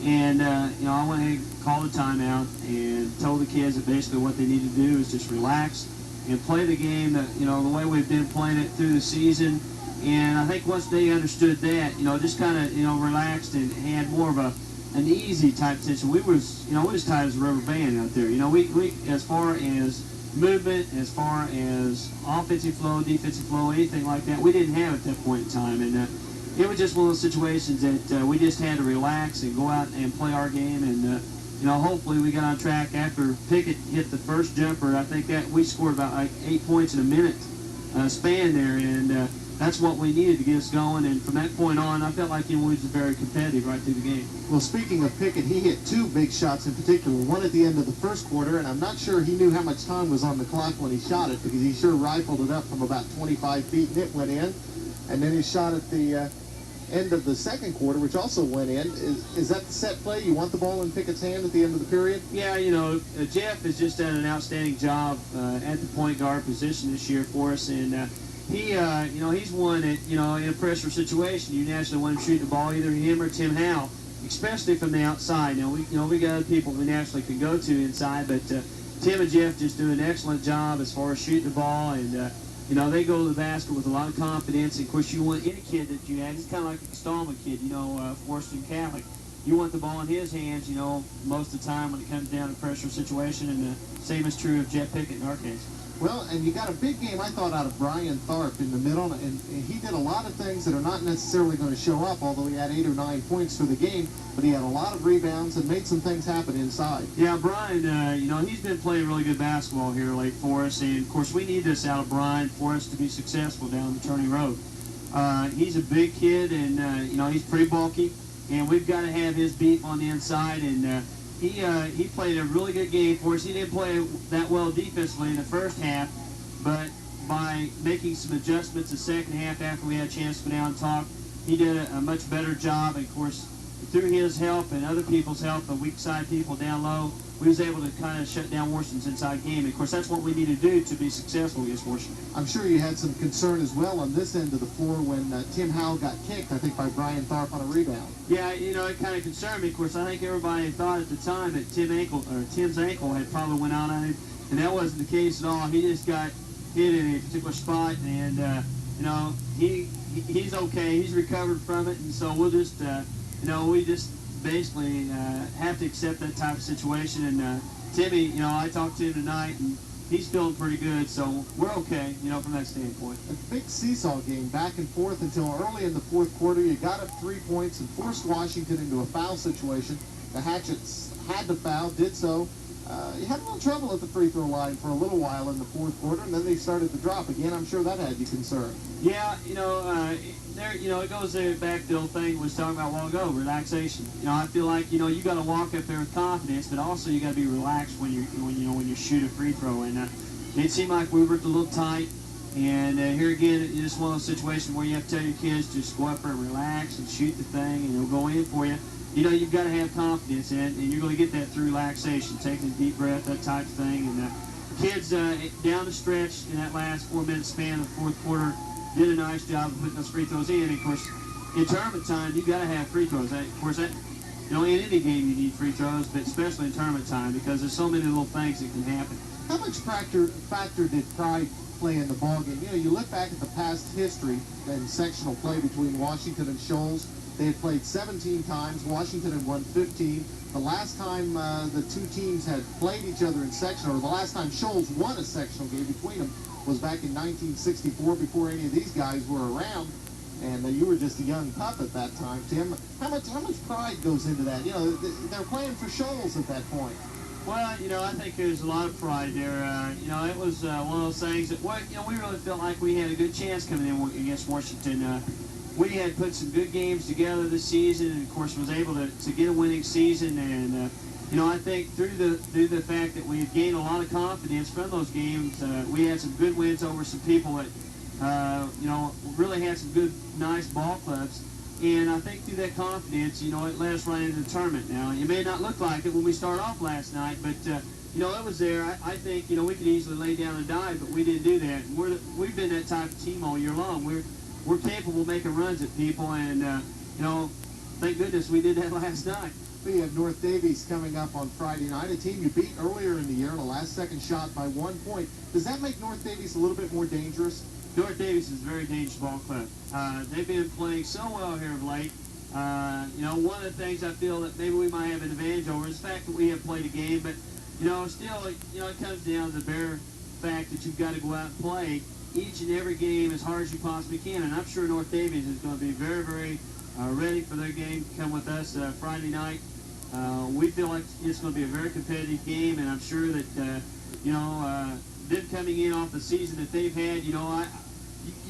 And I went ahead and called a timeout and told the kids that basically what they need to do is just relax and play the game that the way we've been playing it through the season. And I think once they understood that, just kind of relaxed and had more of an easy type tension. We was tight as a rubber band out there. We as far as movement, as far as offensive flow, defensive flow, anything like that, we didn't have at that point in time. And it was just one of those situations that we just had to relax and go out and play our game. And hopefully we got on track after Pickett hit the first jumper. I think that we scored about like 8 points in a minute span there, and that's what we needed to get us going. And from that point on, I felt like we was very competitive right through the game. Well, speaking of Pickett, he hit 2 big shots in particular, one at the end of the first quarter, and I'm not sure he knew how much time was on the clock when he shot it, because he sure rifled it up from about 25 feet, and it went in. And then he shot at the end of the second quarter, which also went in. Is that the set play? You want the ball in Pickett's hand at the end of the period? Yeah, Jeff has just done an outstanding job at the point guard position this year for us, and he's one that, in a pressure situation, you naturally want to shoot the ball, either him or Tim Howe, especially from the outside. Now, we got other people we naturally can go to inside, but Tim and Jeff just do an excellent job as far as shooting the ball, and they go to the basket with a lot of confidence. And of course, you want any kid that you have, he's kind of like a Stallman kid, Forreston Catholic. You want the ball in his hands, most of the time when it comes down to pressure situation, and the same is true of Jeff Pickett in our case. Well, and you got a big game, I thought, out of Brian Tharp in the middle, and he did a lot of things that are not necessarily going to show up, although he had 8 or 9 points for the game, but he had a lot of rebounds and made some things happen inside. Yeah, Brian, he's been playing really good basketball here late for us, and of course we need this out of Brian for us to be successful down the turning road. He's a big kid, and he's pretty bulky, and we've got to have his beat on the inside, and he played a really good game for us. He didn't play that well defensively in the first half, but by making some adjustments the second half after we had a chance to go down and talk, he did a much better job. And of course, through his help and other people's help, the weak side people down low, we was able to kind of shut down Washington's inside game. And of course, that's what we need to do to be successful against Washington. I'm sure you had some concern as well on this end of the floor when Tim Howe got kicked, I think, by Brian Tharp on a rebound. Yeah, it kind of concerned me. Of course, I think everybody thought at the time that Tim's ankle had probably went out on him, and that wasn't the case at all. He just got hit in a particular spot, and he's okay. He's recovered from it, and so we'll just we just basically have to accept that type of situation. And Timmy, I talked to him tonight, and he's feeling pretty good, so we're okay, from that standpoint. A big seesaw game, back and forth until early in the fourth quarter. You got up 3 points and forced Washington into a foul situation. The Hatchets had to foul, did so. You had a little trouble at the free throw line for a little while in the fourth quarter, and then they started to drop again. I'm sure that had you concerned. Yeah, it goes back to the old thing we was talking about a while ago, relaxation. I feel like, you got to walk up there with confidence, but also you got to be relaxed when you shoot a free throw. And it seemed like we were a little tight. And here again, it's just one of those situations where you have to tell your kids just go up there and relax and shoot the thing, and it'll go in for you. You've got to have confidence in it, and you're going to get that through relaxation, taking a deep breath, that type of thing. And kids down the stretch in that last 4-minute span of the fourth quarter did a nice job of putting those free throws in. And of course, in tournament time, you've got to have free throws. Of course, in any game you need free throws, but especially in tournament time because there's so many little things that can happen. How much factor did pride play in the ballgame? You look back at the past history in sectional play between Washington and Shoals. They had played 17 times. Washington had won 15. The last time the two teams had played each other in sectional, or the last time Shoals won a sectional game between them, was back in 1964, before any of these guys were around. And you were just a young pup at that time, Tim. How much pride goes into that? They're playing for Shoals at that point. Well, I think there's a lot of pride there. It was one of those things that, we really felt like we had a good chance coming in against Washington. We had put some good games together this season, and of course was able to get a winning season. And I think through the fact that we had gained a lot of confidence from those games, we had some good wins over some people that really had some good, nice ball clubs. And I think through that confidence, it led us right into the tournament. Now, it may not look like it when we started off last night, but it was there. I think we could easily lay down and die, but we didn't do that. We've been that type of team all year long. We're capable of making runs at people, and thank goodness we did that last night. We have North Davies coming up on Friday night, a team you beat earlier in the year in a last-second shot by 1 point. Does that make North Davies a little bit more dangerous? North Davies is a very dangerous ball club. They've been playing so well here of late. One of the things I feel that maybe we might have an advantage over is the fact that we have played a game, but still, it comes down to the bare fact that you've got to go out and play each and every game as hard as you possibly can. And I'm sure North Davies is going to be very, very ready for their game to come with us Friday night. We feel like it's going to be a very competitive game, and I'm sure that them coming in off the season that they've had, you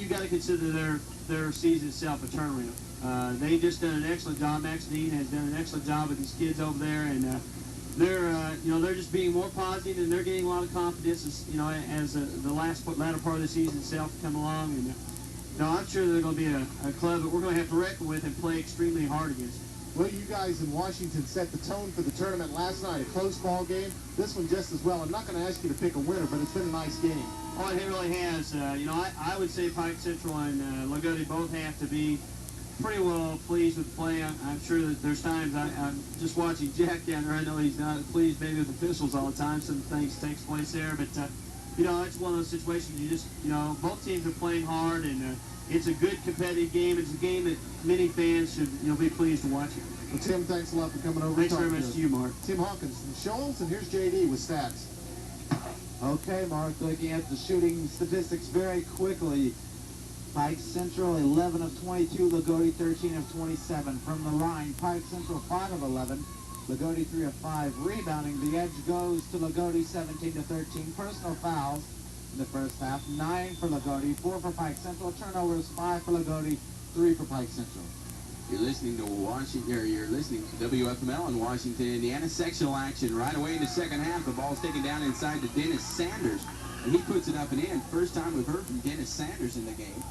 got to consider their season itself a turnaround. They've just done an excellent job. Max Dean has done an excellent job with these kids over there, and they're just being more positive, and they're getting a lot of confidence as the latter part of the season itself come along. And I'm sure they're going to be a club that we're going to have to reckon with and play extremely hard against. Well, you guys in Washington set the tone for the tournament last night. A close ball game. This one just as well. I'm not going to ask you to pick a winner, but it's been a nice game. Oh, it really has. I would say Pike Central and Loogootee both have to be pretty well pleased with the play. I'm sure that there's times I'm just watching Jack down there. I know he's not pleased maybe with officials all the time. Some things takes place there, but it's one of those situations you just both teams are playing hard, and it's a good competitive game. It's a game that many fans should be pleased to watch it. Well, Tim, thanks a lot for coming over. Thanks very much to you, Mark. Tim Hawkins from Shoals, and here's JD with stats. Okay, Mark, looking at the shooting statistics very quickly. Pike Central 11 of 22, Loogootee 13 of 27. From the line, Pike Central 5 of 11, Loogootee 3 of 5. Rebounding, the edge goes to Loogootee 17 to 13. Personal fouls in the first half, 9 for Loogootee, 4 for Pike Central. Turnovers, 5 for Loogootee, 3 for Pike Central. You're listening to WFML in Washington, Indiana. Sectional action right away in the second half. The ball's taken down inside to Dennis Sanders, and he puts it up and in. First time we've heard from Dennis Sanders in the game.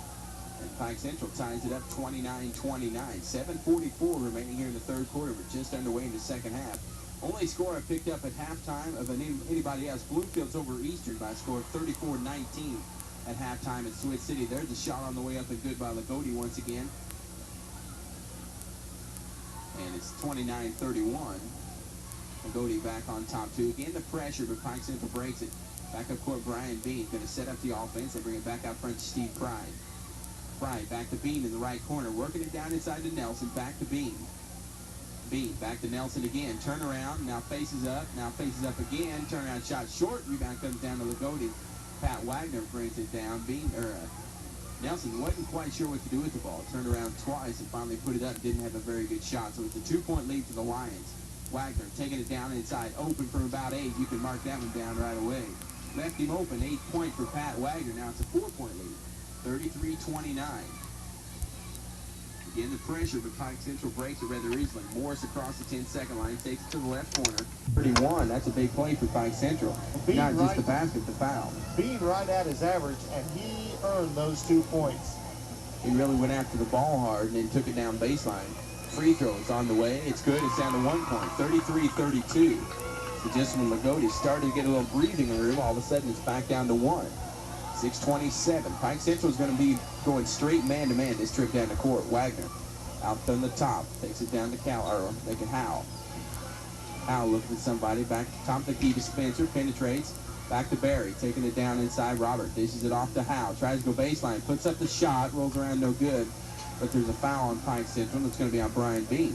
And Pike Central ties it up 29-29. 7:44 remaining here in the third quarter. We're just underway in the second half. Only score I picked up at halftime of anybody else. Bloomfield's over Eastern by a score of 34-19 at halftime at Switch City. There's a shot on the way up and good by Loogootee once again. And it's 29-31. Loogootee back on top two. Again, the pressure, but Pike Central breaks it. Back up court, Brian Bean going to set up the offense. They bring it back out front to Steve Pride. Pride back to Bean in the right corner, working it down inside to Nelson. Back to Bean. Bean, back to Nelson again. Turn around, now faces up again. Turnaround shot short. Rebound comes down to Loogootee. Pat Wagner brings it down. Nelson wasn't quite sure what to do with the ball. Turned around twice and finally put it up. Didn't have a very good shot. So it's a 2-point lead for the Lions. Wagner taking it down inside. Open from about 8. You can mark that one down right away. Left him open. 8-point for Pat Wagner. Now it's a 4-point lead. 33-29. Again, the pressure, but Pike Central breaks it rather easily. Morris across the 10-second line, takes it to the left corner. 31, that's a big play for Pike Central. Not just the basket, the foul. Being right at his average, and he earned those 2 points. He really went after the ball hard and then took it down baseline. Free throw is on the way. It's good. It's down to 1 point. 33-32. So just when Loogootee started to get a little breathing room, all of a sudden it's back down to 1. 6:27. Pike Central is going to be going straight man-to-man this trip down the court. Wagner out on the top. Takes it down to Howe. Howe looking at somebody. Back to top of the key to Spencer. Penetrates. Back to Barry. Taking it down inside. Robert dishes it off to Howe. Tries to go baseline. Puts up the shot. Rolls around no good. But there's a foul on Pike Central. It's going to be on Brian Bean.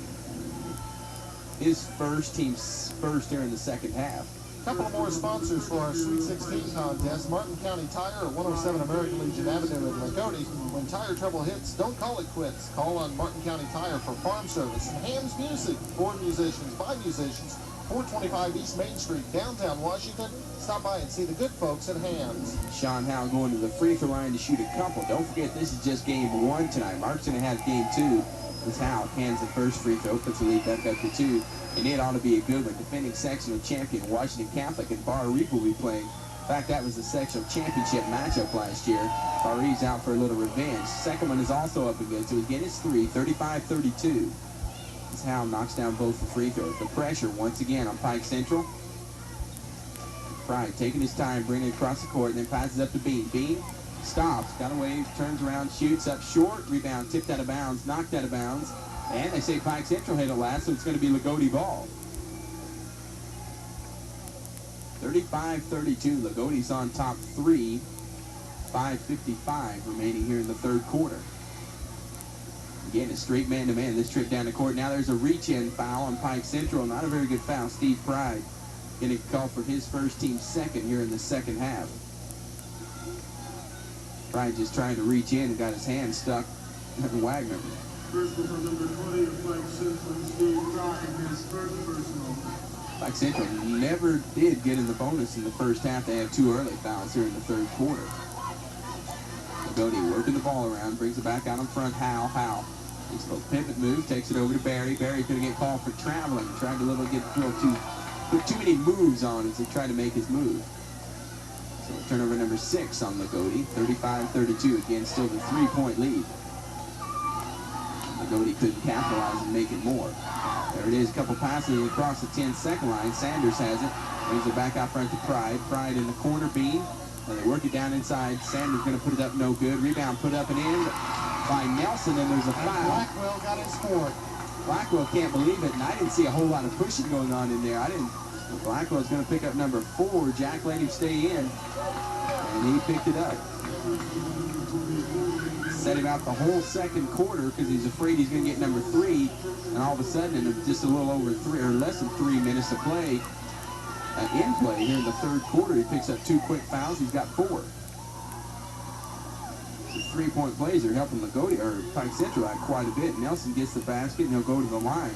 His team's first here in the second half. Couple more sponsors for our Sweet 16 contest. Martin County Tire at 107 American Legion Avenue in Loogootee. When tire trouble hits, don't call it quits. Call on Martin County Tire for farm service. And Ham's Music, for musicians, by musicians. 425 East Main Street, downtown Washington. Stop by and see the good folks at Ham's. Sean Howe going to the free throw line to shoot a couple. Don't forget, this is just game 1 tonight. Mark's going to have game 2. As Howe cans the first free throw, puts the lead back up to 2. And it ought to be a good one. Defending sectional champion Washington Catholic and Bar Reeve will be playing. In fact, that was the sectional championship matchup last year. Bar Reeve's out for a little revenge. Second one is also up again, so again it's 3, 35-32. As Howe knocks down both the free throws. The pressure once again on Pike Central. Pride taking his time, bringing it across the court, and then passes up to Bean. Bean stops, got away, turns around, shoots up short, rebound tipped out of bounds, knocked out of bounds. And they say Pike Central hit it last, so it's going to be Loogootee ball. 35-32. Loogotee's on top 3. 5:55 remaining here in the third quarter. Again, a straight man-to-man this trip down the court. Now there's a reach-in foul on Pike Central. Not a very good foul. Steve Pride getting called for his first team second here in the second half. Pride just trying to reach in and got his hand stuck in Wagner. First was on number 20 of Pike Central, Steve Pride, his first personal. Pike Central never did get in the bonus in the first half. They have 2 early fouls here in the third quarter. Loogootee working the ball around, brings it back out in front. Howe. It's a pivot move, takes it over to Barry. Barry's going to get called for traveling. Tried to put too many moves on as he tried to make his move. So turnover number 6 on Loogootee. 35-32. Again, still the 3-point lead. Loogootee couldn't capitalize and make it more. There it is, a couple passes across the 10-second line. Sanders has it. Brings it back out front to Pride. Pride in the corner, Bean. They work it down inside. Sanders going to put it up, no good. Rebound put up and in by Nelson, and there's a foul. Blackwell got his fourth. Blackwell can't believe it, and I didn't see a whole lot of pushing going on in there. Blackwell's going to pick up number 4. Jack let him stay in, and he picked it up. Set him out the whole second quarter because he's afraid he's going to get number 3, and all of a sudden, in just a little over 3 or less than 3 minutes to play, in play here in the third quarter, he picks up 2 quick fouls. He's got 4. So 3-point plays are helping Loogootee or Pike Central out quite a bit. Nelson gets the basket and he'll go to the line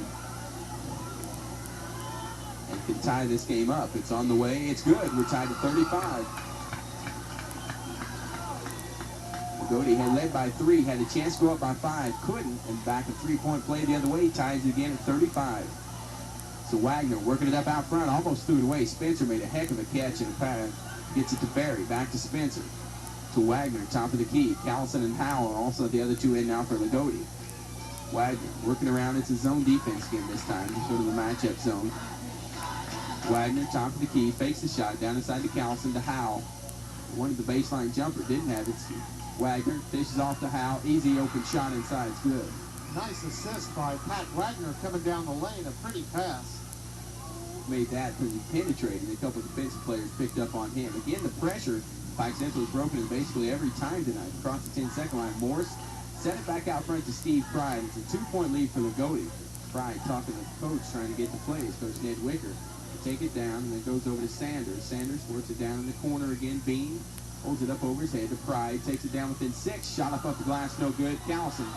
and can tie this game up. It's on the way. It's good. We're tied at 35. Loogootee had led by 3, had a chance to go up by 5, couldn't, and back a 3-point play the other way. Ties it again at 35. So Wagner working it up out front, almost threw it away. Spencer made a heck of a catch and a pass. Gets it to Barry, back to Spencer. To Wagner, top of the key. Callison and Howell are also the other 2 in now for Loogootee. Wagner working around. It's a zone defense game this time. Just go to the matchup zone. Wagner, top of the key, fakes the shot down inside to Callison to Howell. Wanted the baseline jumper, didn't have it. Wagner dishes off to Howell. Easy open shot inside. It's good. Nice assist by Pat Wagner coming down the lane. A pretty pass. Made that because he penetrated. A couple of defensive players picked up on him. Again, the pressure. Pike Central is broken in basically every time tonight. Across the 10-second line. Morris set it back out front to Steve Pride. It's a 2-point lead for Loogootee. Pride talking to the coach, trying to get the plays. Coach Ned Wicker. Take it down, and it goes over to Sanders. Sanders works it down in the corner again. Bean holds it up over his head to Pride. Takes it down within 6. Shot up the glass, no good. Callison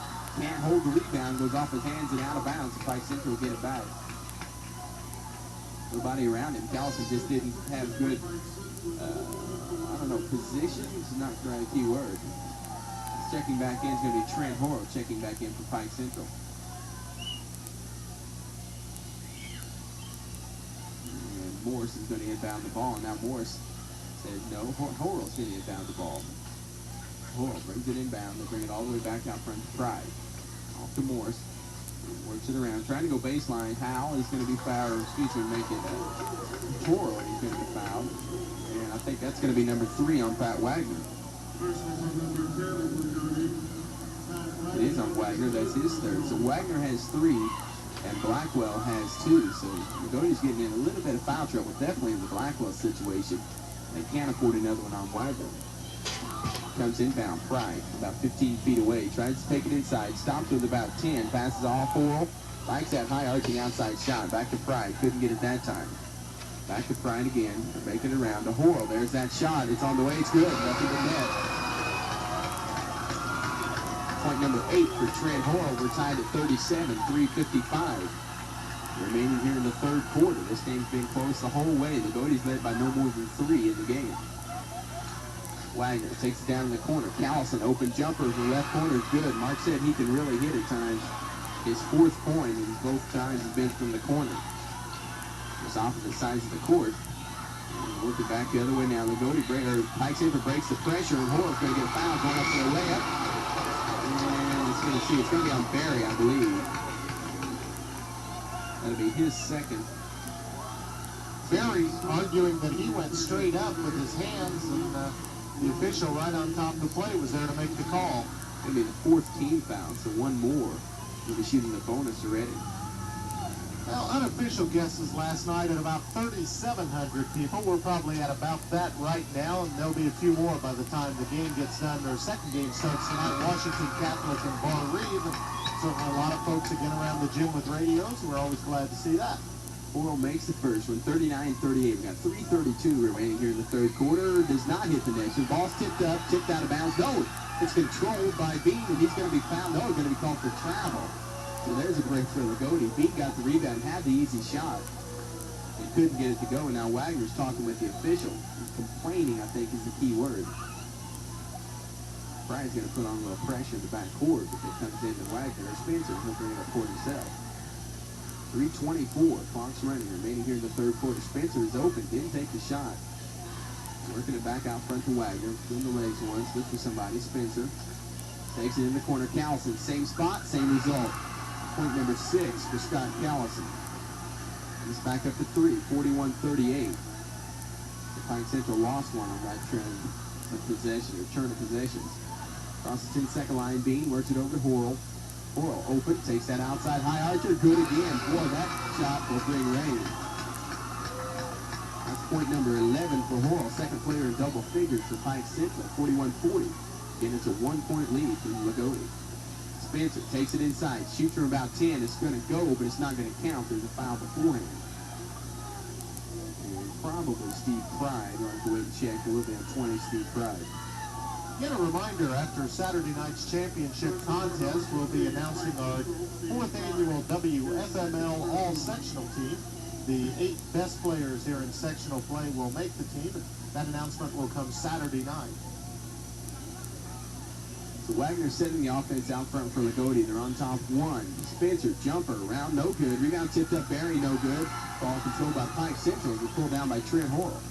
can't hold the rebound. Goes off his hands and out of bounds. Pike Central will get it back. Nobody around him. Callison just didn't have good, I don't know, position is not the right key word. Checking back in is going to be Trent Horrell checking back in for Pike Central. And Morris is going to inbound the ball. Now Morris says no. Horrell's going to inbound the ball. Horrell brings it inbound. They bring it all the way back out front to Pride. Off to Morris. Works it around. Trying to go baseline. Howell is going to be fouled. Excuse me, make it Horrell is going to be fouled. And I think that's going to be number 3 on Pat Wagner. It is on Wagner. That's his 3rd. So Wagner has 3, and Blackwell has 2. So Loogootee's getting in a little bit of foul trouble, definitely in the Blackwell situation. They can't afford another one on Wagner. Comes inbound. Pride, about 15 feet away. Tries to take it inside. Stops with about 10. Passes off Horrell. Likes that high arching outside shot. Back to Pride. Couldn't get it that time. Back to Pride again. They're making it around to Horrell. There's that shot. It's on the way. It's good. Nothing but net. Point number 8 for Trent Horrell. We're tied at 37. 3:55 remaining here in the 3rd quarter. This game's been close the whole way. Loogootee's led by no more than 3 in the game. Wagner takes it down in the corner. Callison, open jumper in the left corner is good. Mark said he can really hit at times. His 4th point, and both times has been from the corner. Just opposite sides of the court. Work it back the other way now. Loogoote Pike Central breaks the pressure, and Horrell's going to get a foul going up for the layup. And it's going to be on Barry, I believe. That'll be his 2nd. Barry arguing that he went straight up with his hands, and the official right on top of the play was there to make the call. It'll be the 4th team foul, so 1 more. He'll be shooting the bonus already. Well, unofficial guesses last night at about 3,700 people. We're probably at about that right now, and there'll be a few more by the time the game gets done. Their 2nd game starts tonight, Washington Catholic and Bar Reeve. And certainly a lot of folks again around the gym with radios, and we're always glad to see that. Horrell makes the first one, 39-38. We got 3:32 remaining here in the 3rd quarter. Does not hit the net. The ball's tipped up, tipped out of bounds. No, it's controlled by Bean, and he's going to be fouled. No, he's going to be called for travel. So there's a break for Loogootee. Bean got the rebound, had the easy shot, and couldn't get it to go. And now Wagner's talking with the official. He's complaining, I think, is the key word. Pride's going to put on a little pressure in the back court if it comes in to Wagner. Or Spencer, he'll bring it up for himself. 3:24, clock's running, remaining here in the 3rd quarter. Spencer is open, didn't take the shot. Working it back out front to Wagner, between the legs once, look for somebody. Spencer takes it in the corner. Callison, same spot, same result. Point number 6 for Scott Callison. He's back up to 3, 41-38. Pike Central lost one on that trend of possession, or turn of possessions. Across the 10-second line, Bean works it over to Horrell. Horrell open, takes that outside high archer, good again. Boy, that shot will bring rain. That's point number 11 for Horrell, 2nd player in double figures for Pike Central, 41-40. Again, it's a 1-point lead for Loogootee. Spencer takes it inside, shoots from about 10. It's going to go, but it's not going to count. There's a foul beforehand. And probably Steve Pride. We'll have to wait and check. We'll be on 20, Steve Pride. Again, a reminder, after Saturday night's championship contest, we'll be announcing our 4th annual WFML All-Sectional Team. The 8 best players here in sectional play will make the team, and that announcement will come Saturday night. So Wagner setting the offense out front for Loogootee. They're on top 1. Spencer, jumper, around, no good. Rebound tipped up, Barry, no good. Ball controlled by Pike Central. We're pulled down by Trent Horrell.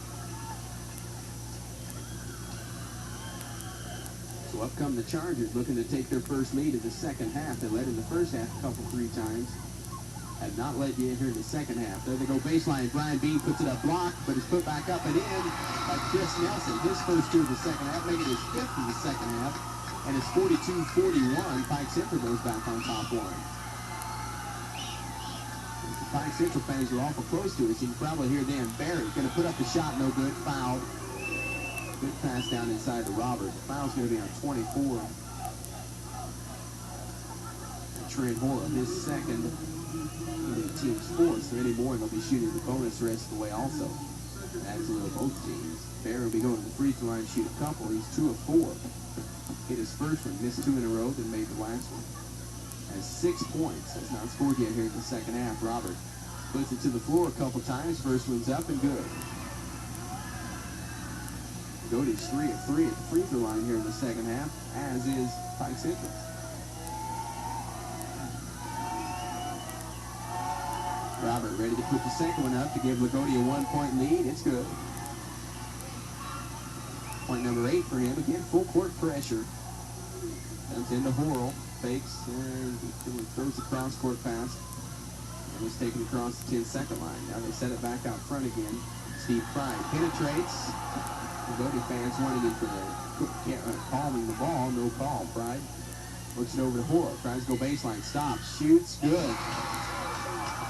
So up come the Chargers, looking to take their first lead in the 2nd half. They led in the 1st half a couple, 3 times. Have not led you in here in the 2nd half. There they go baseline. Brian Bean puts it up blocked, but it's put back up and in by Chris Nelson. His first 2 of the 2nd half, making his 5th of the 2nd half. And it's 42-41. Pike Central goes back on top 1. The Pike Central fans are awful close to us. You can probably hear them. Barry going to put up the shot, no good. Fouled. Good pass down inside to Robert. The foul's going to be on 24. Trent Horrell, his 2nd. into the team's fourth, so any more, and they'll be shooting the bonus the rest of the way also. That's a little both teams. Bear will be going to the free throw line, shoot a couple. He's 2 of 4. Hit his first one, missed 2 in a row, then made the last one. Has 6 points. Has not scored yet here in the second half. Robert puts it to the floor a couple times. First one's up and good. Loogootee's 3 of 3 at the free throw line here in the second half, as is Pike Central. Robert ready to put the second one up to give Loogootee a 1-point lead. It's good. Point number 8 for him. Again, full court pressure. Comes into Horrell. Fakes and throws the cross-court pass. And is taken across the 10-second line. Now they set it back out front again. Steve Pride penetrates. Loogootee fans wanting him for the calling the ball. No call. Pride looks it over to Horrell. Tries to go baseline. Stops. Shoots. Good.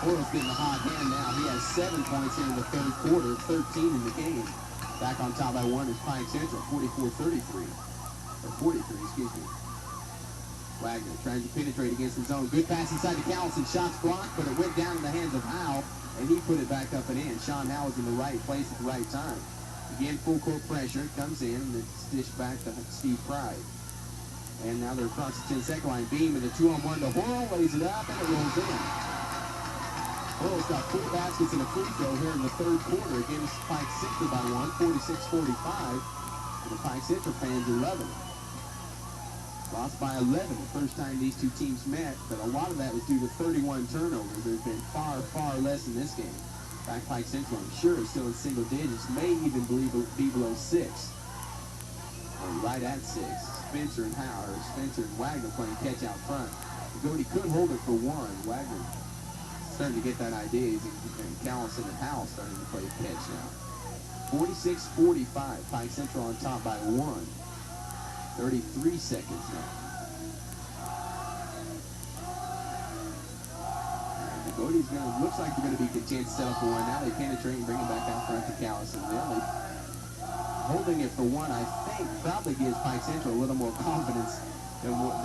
Horrell's getting a hot hand now. He has 7 points here in the third quarter, 13 in the game. Back on top by 1 is Pike Central, 44-33. Or 43, excuse me. Wagner trying to penetrate against the zone. Good pass inside to Callison. Shots blocked, but it went down in the hands of Howe, and he put it back up and in. Sean Howe is in the right place at the right time. Again, full court pressure. Comes in, and it's dished back to Steve Pride. And now they're across the 10-second line. Beam in the 2-on-1 to Horrell. Lays it up, and it rolls in. Horrell's got 4 baskets and a free throw here in the third quarter against Pike Central by 1, 46-45. And the Pike Central fans are loving it. Lost by 11 the first time these two teams met, but a lot of that was due to 31 turnovers. There's been far, far less in this game. In fact, Pike Central, I'm sure, is still in single digits, may even be below 6. Or right at 6. Spencer and Howard, Spencer and Wagner playing catch out front. Loogootee could hold it for 1. Wagner starting to get that idea, and Callison and Howell starting to play catch now. 46-45, Pike Central on top by 1. 33 seconds now. Loogootee's looks like they're going to be content to settle for 1. Now they penetrate and bring it back out front to Callison. Holding it for 1, I think, probably gives Pike Central a little more confidence than what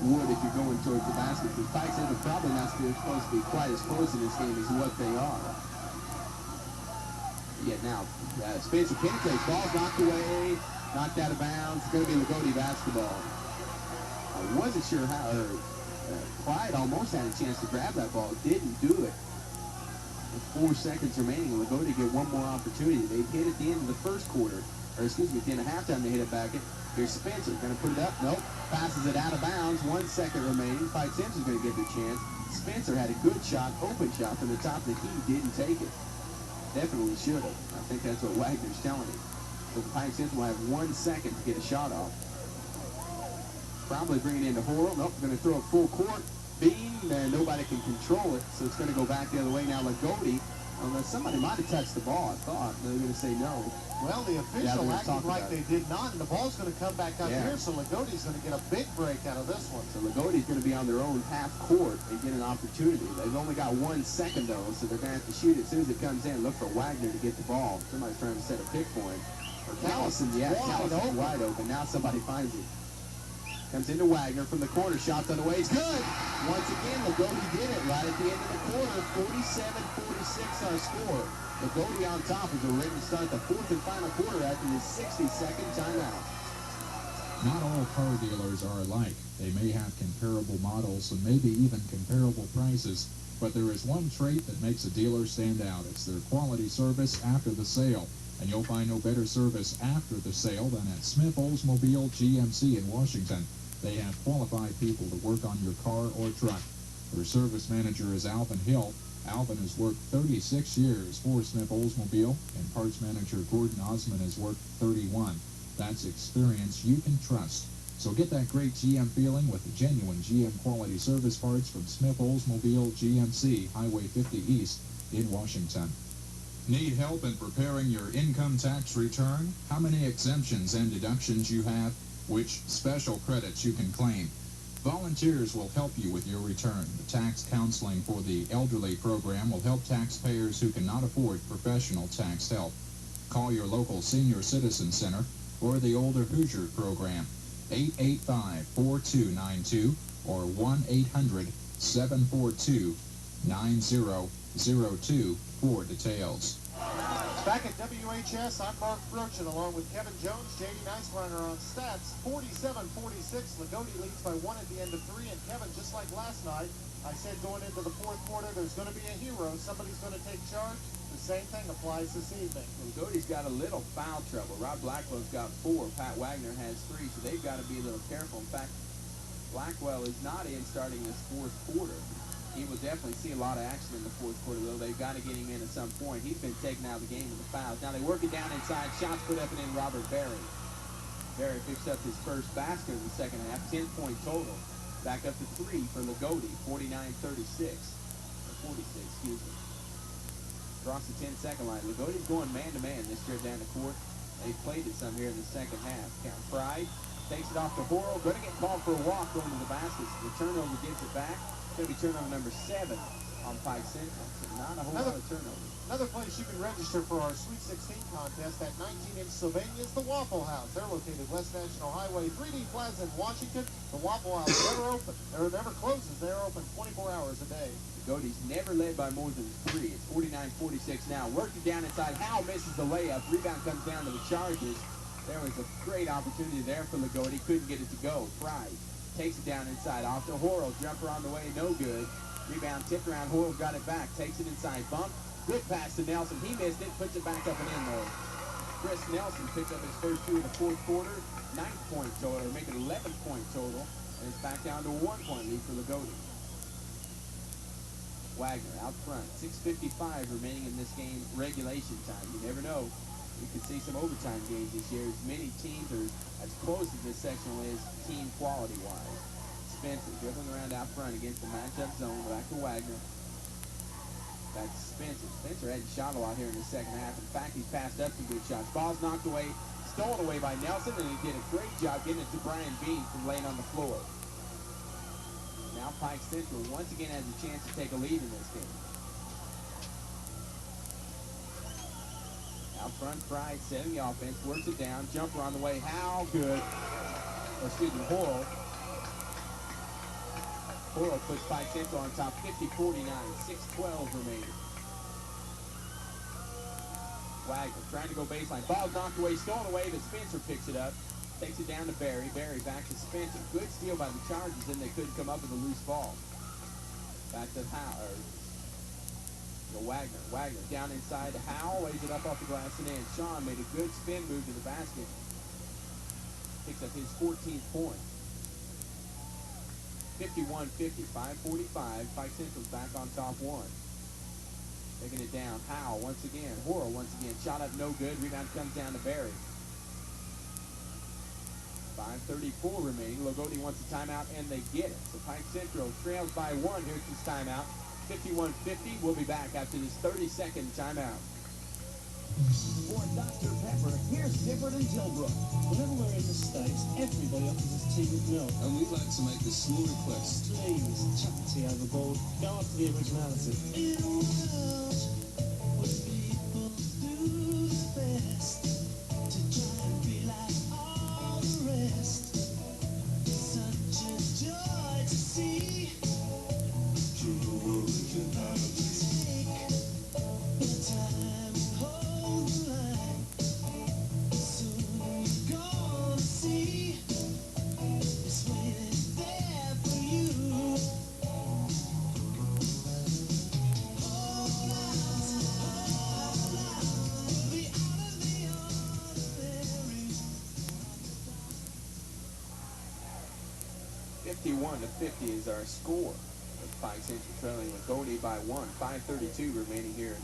would if you're going towards the basket. Because Pike Central probably not supposed to be quite as close in this game as what they are. Yet now, Spencer penetrates, ball's knocked away, knocked out of bounds. It's going to be Loogootee basketball. I wasn't sure how, Clyde almost had a chance to grab that ball, didn't do it. With 4 seconds remaining, Loogootee get one more opportunity. They hit at the end of the first quarter, or excuse me, at the end of halftime they hit it back. Here's Spencer, going to put it up, nope, passes it out of bounds, 1 second remaining. Pike Central's going to get their chance. Spencer had a good shot, open shot from the top of the key, didn't take it. Definitely should have. I think that's what Wagner's telling him. So the Pike Central will have 1 second to get a shot off. Probably bring it into Horrell. Nope, going to throw a full court beam, and nobody can control it, so it's going to go back the other way. Now Loogootee, unless somebody might have touched the ball, I thought. They were going to say no. Well, the official acted like they did not, and the ball's going to come back up here, so Loogotee's going to get a big break out of this one. So Loogotee's going to be on their own half court and get an opportunity. They've only got 1 second, though, so they're going to have to shoot it as soon as it comes in. Look for Wagner to get the ball. Somebody's trying to set a pick for him. Or Callison, Callison's wide open. Now somebody finds it. Comes into Wagner from the corner. Shots on the way. It's good. Once again, Loogootee did it right at the end of the quarter. 47-46 our score. Loogootee on top as we're ready to start the 4th and final quarter after the 60-second timeout. Not all car dealers are alike. They may have comparable models and maybe even comparable prices, but there is one trait that makes a dealer stand out. It's their quality service after the sale. And you'll find no better service after the sale than at Smith Oldsmobile GMC in Washington. They have qualified people to work on your car or truck. Their service manager is Alvin Hill. Alvin has worked 36 years for Smith Oldsmobile, and parts manager Gordon Osman has worked 31. That's experience you can trust. So get that great GM feeling with the genuine GM quality service parts from Smith Oldsmobile GMC, Highway 50 East in Washington. Need help in preparing your income tax return? How many exemptions and deductions you have? Which special credits you can claim? Volunteers will help you with your return. The tax counseling for the elderly program will help taxpayers who cannot afford professional tax help. Call your local senior citizen center or the Older Hoosier program, 885-4292 or 1-800 742-9002 for details. Back at WHS, I'm Mark Brochin along with Kevin Jones, JD Nicerunner on stats. 47-46, Loogootee leads by 1 at the end of 3, and Kevin, just like last night, I said going into the fourth quarter, there's going to be a hero. Somebody's going to take charge. The same thing applies this evening. Loogootee's got a little foul trouble. Rob Blackwell's got 4. Pat Wagner has 3, so they've got to be a little careful. In fact, Blackwell is not in starting this fourth quarter. He will definitely see a lot of action in the fourth quarter, though. They've got to get him in at some point. He's been taken out of the game with the fouls. Now they work it down inside. Shots put up and in Robert Berry. Berry picks up his first basket in the second half. 10-point total. Back up to 3 for Loogootee. 49-36. Or 46, excuse me. Across the 10-second line. Lugootee's going man-to-man this trip down the court. They played it some here in the second half. Count Pride takes it off to Horrell. Going to get called for a walk going to the basket. The turnover gets it back. Going to be turnover number 7 on Pike Central. So not a whole lot of turnovers. Another place you can register for our Sweet 16 contest at 19-inch Sylvania is the Waffle House. They're located West National Highway 3D Plaza in Washington. The Waffle House never open, or never closes. They're open 24 hours a day. Loogootee's never led by more than 3. It's 49-46 now. Working down inside. Howell misses the layup. Rebound comes down to the Chargers. There was a great opportunity there for Loogootee. Couldn't get it to go. Pride takes it down inside. Off to Horrell. Jumper on the way. No good. Rebound tipped around. Horrell got it back. Takes it inside. Bump. Good pass to Nelson. He missed it. Puts it back up and in though. Chris Nelson picks up his first 2 in the fourth quarter. 9-point total. Make it 11-point total. And it's back down to a 1-point lead for Loogootee. Wagner out front. 6:55 remaining in this game. Regulation time. You never know. You could see some overtime games this year. As many teams are as close as this sectional is team quality-wise. Spencer dribbling around out front against the matchup zone. Back to Wagner. Back to Spencer. Spencer hadn't shot a lot here in the second half. In fact, he's passed up some good shots. Ball's knocked away, stolen away by Nelson, and he did a great job getting it to Brian Bean from laying on the floor. Now Pike Central once again has a chance to take a lead in this game. Out front, Pride setting the offense, works it down, jumper on the way. How good? Horrell. Horrell puts Pike Central on top, 50-49, 6:12 remaining. Wagner trying to go baseline. Ball knocked away, stolen away, but Spencer picks it up. Takes it down to Barry. Barry back to Spencer. Good steal by the Chargers, and they couldn't come up with a loose ball. Back to Wagner. Wagner down inside to Howell. Lays it up off the glass and in. Sean made a good spin move to the basket. Picks up his 14th point. 51-50, 5:45. Pike Central's back on top 1. Taking it down. Howell once again. Horrell once again. Shot up no good. Rebound comes down to Barry. 5:34 remaining. Loogootee wants a timeout, and they get it. So Pike Central trails by 1. Here's this timeout. 51-50. We'll be back after this 30-second timeout. For Dr. Pepper, here's Gifford and Gilbrook. Whenever we're in the States, everybody offers us tea with milk. And we'd like to make this small request. Please, chuck the tea overboard. Go after the originality. In a world where people do the best to try and be like all the rest, such a joy to see. True, you know, take the time and hold the line. Soon you're gonna see it's waiting there for you. Hold out, we'll be out of the ordinary. 51-50 is our score. Pike Central trailing Loogootee by 1. 5:32 remaining here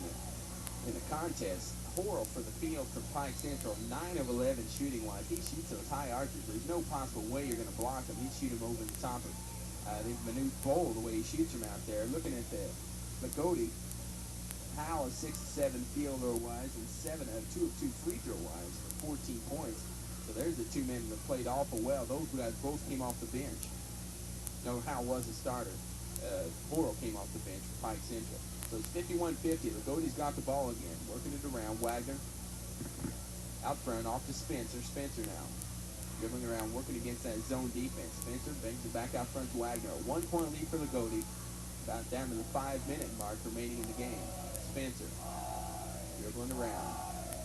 in the contest. Horrell for the field for Pike Central, 9 of 11 shooting wise. He shoots those high arches. There's no possible way you're going to block him. He'd shoot him over the top of the Manute Bowl the way he shoots him out there. Looking at the Loogootee, Howell is 6-7 field goal wise and 2 of 2 free throw wise for 14 points. So there's the 2 men that played awful well. Those guys both came off the bench. No, Howell was a starter. Horrell came off the bench for Pike Central. So it's 51-50. Lugootee's got the ball again. Working it around. Wagner out front. Off to Spencer. Spencer now. Dribbling around. Working against that zone defense. Spencer bangs it back out front to Wagner. A 1-point lead for Loogootee. About down to the 5-minute mark remaining in the game. Spencer dribbling around.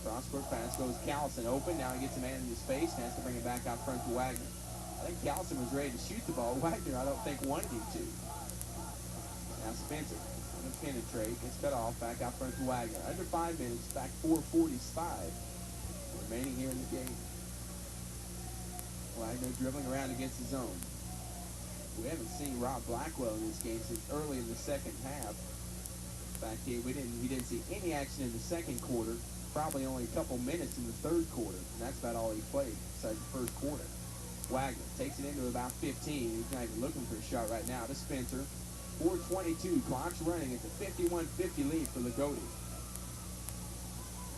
Cross-court pass goes Callison open. Now he gets a man in his face and has to bring it back out front to Wagner. I think Callison was ready to shoot the ball. Wagner, I don't think, wanted him to. Now Spencer going to penetrate. Gets cut off. Back out front to Wagner. Under 5 minutes. Back 4:45 remaining here in the game. Wagner dribbling around against the zone. We haven't seen Rob Blackwell in this game since early in the second half. In fact, he didn't see any action in the second quarter. Probably only a couple minutes in the third quarter, and that's about all he played besides the first quarter. Wagner takes it into about 15. He's not even looking for a shot right now. To Spencer. 4:22. Clock's running. It's a 51-50 lead for Loogootee.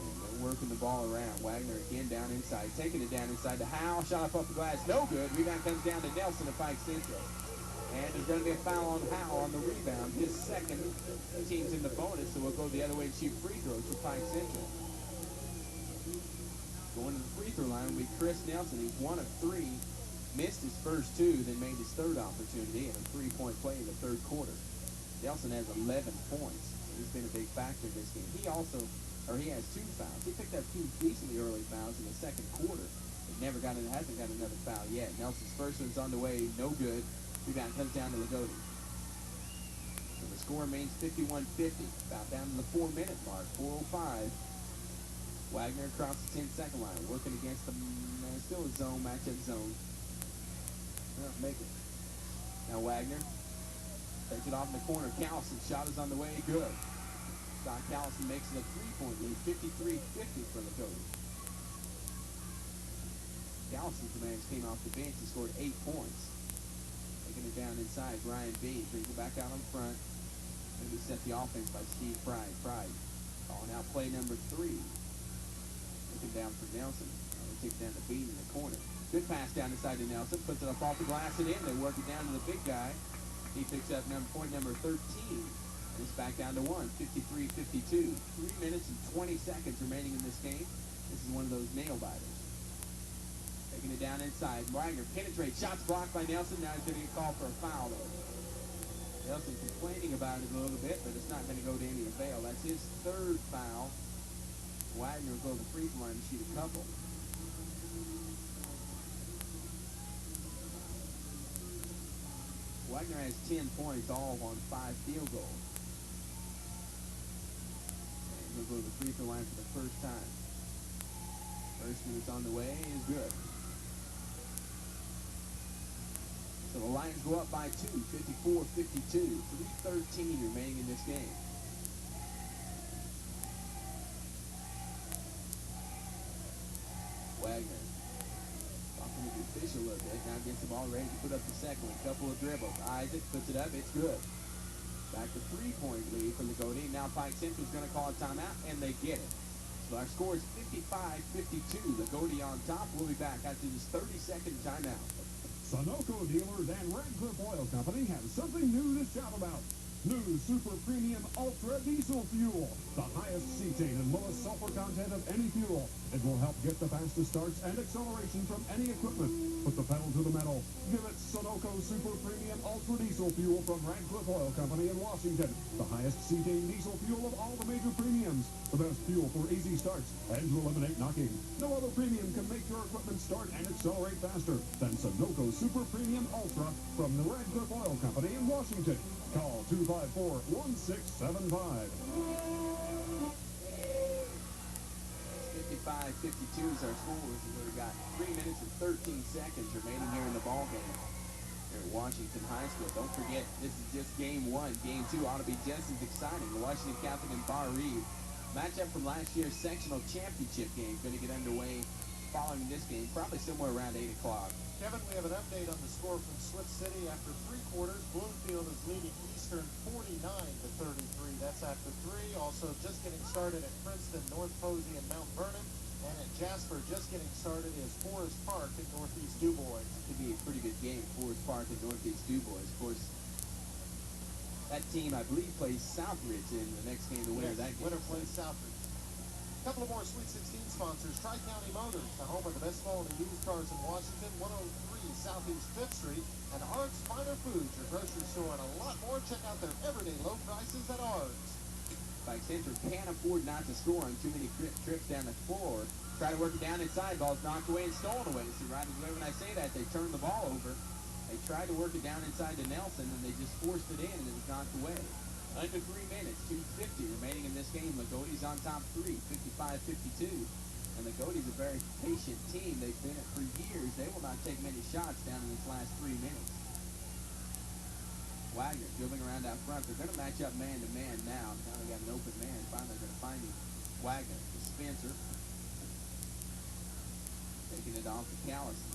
And they're working the ball around. Wagner again down inside. Taking it down inside to Howe. Shot up off the glass. No good. Rebound comes down to Nelson of Pike Central. And there's going to be a foul on Howe on the rebound. His second. Team's in the bonus, so we'll go the other way and shoot free throws for Pike Central. Going to the free throw line will be Chris Nelson. He's 1 of 3. Missed his first 2, then made his third opportunity and a 3-point play in the third quarter. Nelson has 11 points. He's been a big factor in this game. He has 2 fouls. He picked up 2 decently early fouls in the second quarter. Hasn't got another foul yet. Nelson's first one's on the way, no good. Rebound comes down to Loogootee. So the score remains 51-50, about down to the 4-minute mark, 4:05. Wagner across the 10-second line, working against the still a zone, matchup zone. Not make it. Now Wagner takes it off in the corner. Callison shot is on the way, good. Scott Callison makes it a 3-point lead, 53-50 for Loogootee. Callison's the man who came off the bench and scored 8 points. Taking it down inside, Ryan Bean brings it back out on front. Going to be set the offense by Steve Pride. Pride calling out play number 3. Looking down for Nelson. He kicks down to Bean in the corner. Good pass down inside to Nelson. Puts it up off the glass and in. They work it down to the big guy. He picks up point number 13. And it's back down to 1. 53-52. 3 minutes and 20 seconds remaining in this game. This is one of those nail biters. Taking it down inside. Wagner penetrates. Shots blocked by Nelson. Now he's going to get called for a foul though. Nelson complaining about it a little bit, but it's not going to go to any avail. That's his third foul. Wagner will go to the free throw line and shoot a couple. Wagner has 10 points, all on 5 field goals. And he'll go to the free throw line for the first time. First one that's on the way is good. So the Lions go up by 2, 54-52. 3:13 remaining in this game. Wagner talking with the official a little bit. Now gets the ball ready to put up the second one. Couple of dribbles. Isaac puts it up. It's good. Back to 3-point lead for Loogootee. Now Pike Central's going to call a timeout, and they get it. So our score is 55-52. Loogootee on top. We'll be back after this 30-second timeout. Sunoco dealers and Radcliffe Oil Company have something new to shout about. New Super Premium Ultra Diesel Fuel. The highest cetane and lowest sulfur content of any fuel. It will help get the fastest starts and acceleration from any equipment. Put the pedal to the metal. Give it Sunoco Super Premium Ultra Diesel Fuel from Radcliffe Oil Company in Washington. The highest cetane diesel fuel of all the major premiums. The best fuel for easy starts and to eliminate knocking. No other premium can make your equipment start and accelerate faster than Sunoco Super Premium Ultra from the Radcliffe Oil Company in Washington. Call 254-1675. 55-52 is our score. We've got 3 minutes and 13 seconds remaining here in the ball game here at Washington High School. Don't forget, this is just game 1. Game 2 ought to be just as exciting. The Washington Catholic and Bar Reed matchup from last year's sectional championship game going to get underway following this game, probably somewhere around 8 o'clock. Kevin, we have an update on the score from Swift City. After 3 quarters, Bloomfield is leading Eastern 49-33. That's after 3. Also just getting started at Princeton, North Posey, and Mount Vernon. And at Jasper, just getting started is Forest Park and Northeast DuBois. Could be a pretty good game, Forest Park and Northeast DuBois. Of course, that team, I believe, plays Southridge in the next game. The winner of that game. Winner plays Southridge. A couple of more Sweet 16 sponsors. Tri-County Motors, the home of the best quality used cars in Washington, 103 Southeast 5th Street, and Art's Finer Foods, your grocery store, and a lot more. Check out their everyday low prices at Art's. Pike Central can't afford not to score on too many trips down the floor. Try to work it down inside, ball's knocked away and stolen away. So right away when I say that, they turned the ball over. They tried to work it down inside to Nelson, and they just forced it in, and it was knocked away. Under 3 minutes, 2:50 remaining in this game. Loogootee's on top 3, 55-52. And Loogootee's a very patient team. They've been it for years. They will not take many shots down in this last 3 minutes. Wagner dribbling around out front. They're going to match up man-to-man now. Now they got an open man. Finally, they're going to find him. Wagner to Spencer. Taking it off to Callison.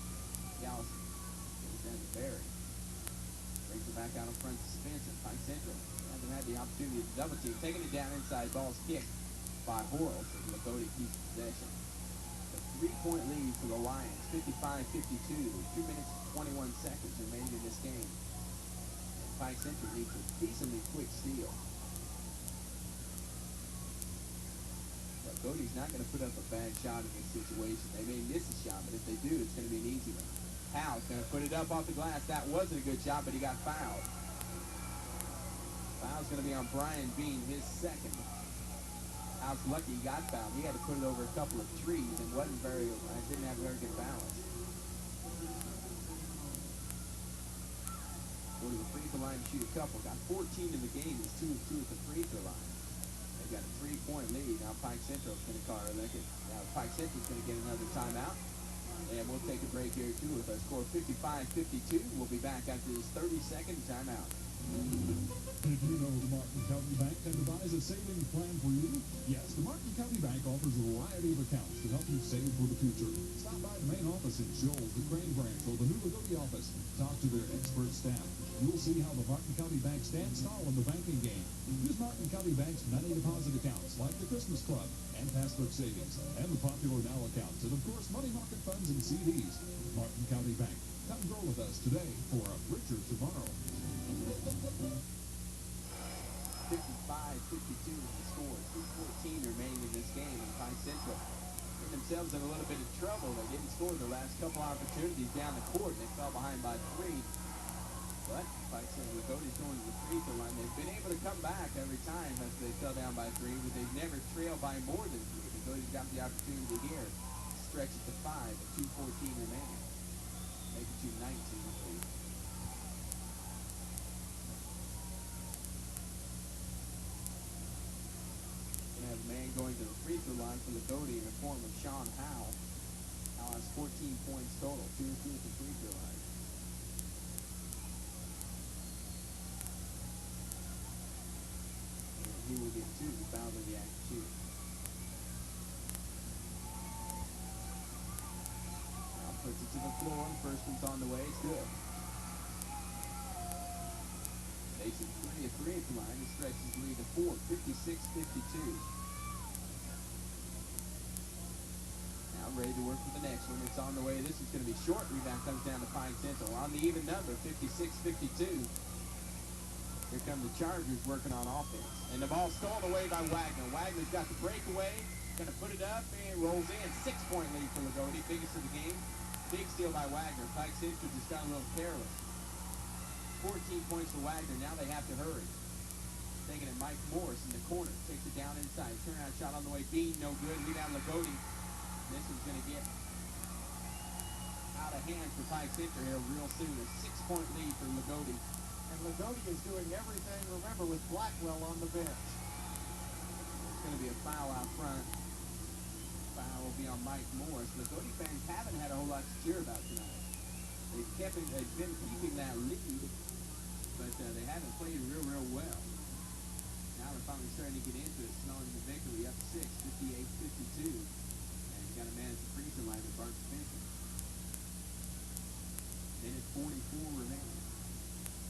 Callison goes down to Barry. Brings it back out in front to Spencer. Pike Central hasn't had the opportunity to double team. Taking it down inside. Ball's kicked by Horrell. So Loogootee keeps possession. A 3-point lead for the Lions. 55-52. 2 minutes and 21 seconds remaining in this game. Pike Central needs a decently quick steal. Loogootee's not going to put up a bad shot in this situation. They may miss a shot, but if they do, it's going to be an easy one. Howe's going to put it up off the glass. That wasn't a good shot, but he got fouled. Foul's going to be on Brian Bean, his second. Howe's lucky he got fouled. He had to put it over a couple of trees and didn't have very good balance. Go to the free throw line and shoot a couple. Got 14 in the game. He's 2 of 2 at the free throw line. They've got a 3-point lead. Now Pike Central's going to call it. Now Pike Central's going to get another timeout. And we'll take a break here too with our score 55-52. We'll be back after this 30-second timeout. Did you know the Martin County Bank can devise a savings plan for you? Yes, the Martin County Bank offers a variety of accounts to help you save for the future. Stop by the main office in Shoals, the Crane branch, or the new Loogootee office. Talk to their expert staff. You'll see how the Martin County Bank stands tall in the banking game. Use Martin County Bank's many deposit accounts like the Christmas Club and Passbook Savings and the popular Now accounts, and of course money market funds and CDs. Martin County Bank. Come grow with us today for a richer tomorrow. 55-52 is the score. 2:14 remaining in this game, and Pike Central getting themselves in a little bit of trouble. They didn't score their last couple opportunities down the court, and they fell behind by 3. But Pike Central, Loogootee's going to the free throw line. They've been able to come back every time after they fell down by 3, but they've never trailed by more than 3. Loogootee's got the opportunity here. Stretch it to 5 at 2:14 remaining. Make it to 19. Have a man going to the free throw line for Loogootee in the form of Sean Howe. Howe has 14 points total, 2 of 2 at the free throw line. And he will get 2 fouled in the act shooting. Now puts it to the floor, and first one's on the way, it's good. Takes it 3 of 3 at the line and stretches the lead to 4, 56-52. Now ready to work for the next one. It's on the way. This is going to be short. Rebound comes down to Pike Central. On the even number, 56-52. Here come the Chargers working on offense. And the ball stolen away by Wagner. Wagner's got the breakaway. Going to put it up and rolls in. 6-point lead for Loogootee. Biggest of the game. Big steal by Wagner. Pike Central just got a little careless. 14 points for Wagner. Now they have to hurry. Taking it Mike Morris in the corner. Takes it down inside. Turnout shot on the way. Bean, no good. Rebound Loogootee. This is going to get out of hand for Pike Central here real soon. A 6-point lead for Loogootee. And Loogootee is doing everything, remember, with Blackwell on the bench. It's going to be a foul out front. Foul will be on Mike Morris. Loogootee fans haven't had a whole lot to cheer about tonight. They've been keeping that lead, but they haven't played real well. Now they're finally starting to get into it, smelling the victory up 6, 58-52. And you got to manage the free throw line with Bart Spencer. Minute 44 remaining.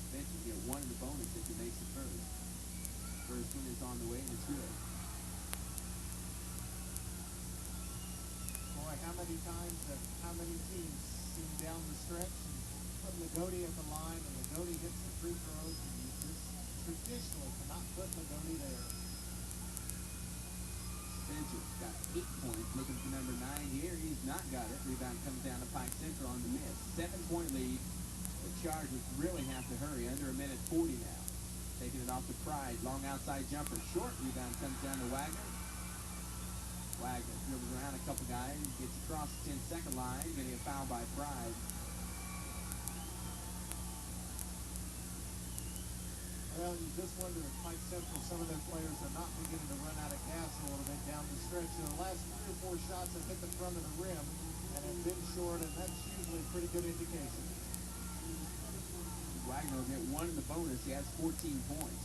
Spencer get 1 in the bonus if he makes the first. First one is on the way and it's good. Boy, how many times have how many teams seen down the stretch and put Loogootee at the line, and Loogootee hits the free throws, and you just traditionally cannot put Loogootee there. Spencer's got 8 points, looking for number 9. He not got it. Rebound comes down to Pike Central on the miss. 7-point lead. The Chargers really have to hurry. Under a minute 40 now. Taking it off to Pride. Long outside jumper. Short rebound comes down to Wagner. Wagner dribbles around a couple guys. Gets across the 10-second line. Getting a foul by Pride. Well, you just wonder if Pike Central, some of their players are not beginning to run out of gas a little bit down the stretch. The last 3 or 4 shots have hit the front of the rim and have been short, and that's usually a pretty good indication. Wagner will get one in the bonus. He has 14 points.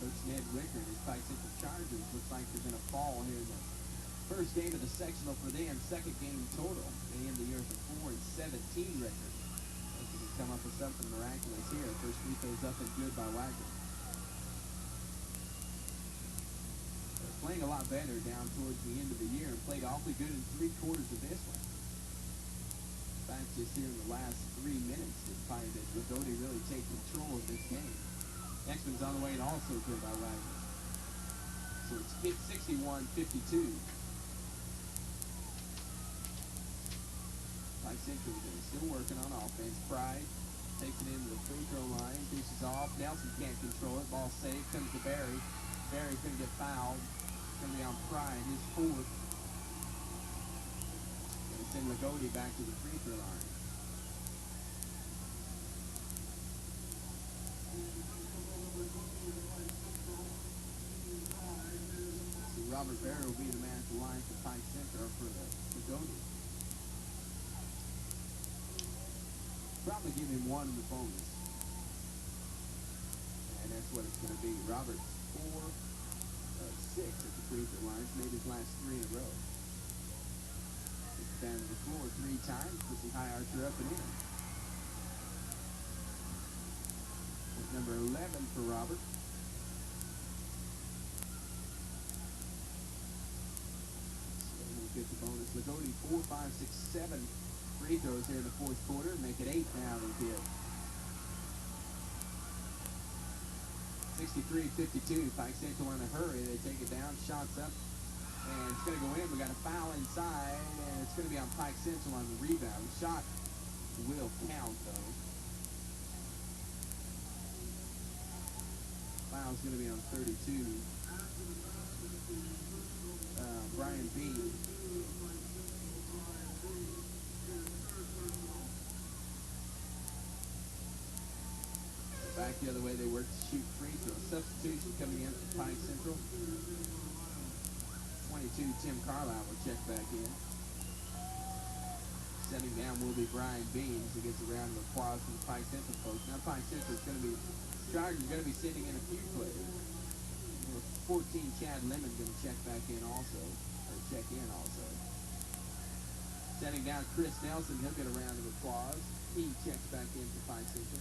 Coach Ned Wicker and his Pike Central Chargers looks like they're going to fall here in the first game of the sectional for them. Second game total. They end the year with a 4-17 record. If you can come up with something miraculous here. First free throw's up and good by Wagner. They're playing a lot better down towards the end of the year and played awfully good in 3 quarters of this one. In fact, just here in the last 3 minutes, it's probably that Loogootee really take control of this game. Next one's on the way and also good by Wagner. So it's 61-52. Pike Central is still working on offense. Pride takes it into the free throw line, dishes off. Nelson can't control it. Ball saved. Comes to Barry. Barry's going to get fouled. It's going to be on Pride, his 4th. Going to send Loogootee back to the free throw line. So Robert Barry will be the man at the line for Pike Central for Loogootee. Probably give him 1 in the bonus. And that's what it's going to be. Roberts 6 at the free throw line. Made his last 3 in a row. Gets down to the floor 3 times. Puts the high archer up and in. With number 11 for Robert. So we'll get the bonus. Loogootee 4, 5, 6, 7 free throws here in the 4th quarter. Make it 8 now with it. 63-52. Pike Central in a hurry. They take it down. Shots up. And it's going to go in. We got a foul inside. And it's going to be on Pike Central on the rebound. The shot will count, though. Foul's going to be on 32. Brian Bean. Back the other way, they work to shoot free throws. Substitution coming in for Pike Central. 22, Tim Carlisle will check back in. Setting down will be Brian Beans, who gets a round of applause from the Pike Central folks. Now Pike Central is going to be, Chargers going to be sitting in a few players. Number 14, Chad Lemon, going to check back in also, or check in also. Setting down Chris Nelson, he'll get a round of applause. He checks back in for Pike Central.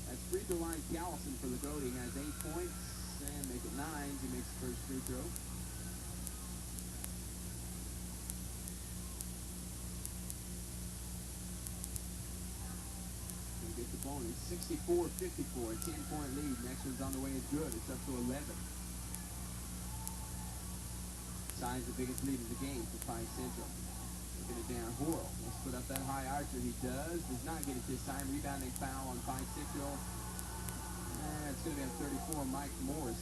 That's free throw line. Callison for Loogootee has 8 points and make it 9. He makes the first free throw. He'll get the bonus. 64-54, a 10-point lead. Next one's on the way is good. It's up to 11. Signs the biggest lead of the game for Pike Central. Looking it down, Horrell. Let's put up that high archer. He does not get it this time. Rebounding foul on Pike Central. It's going to be on 34, Mike Morris.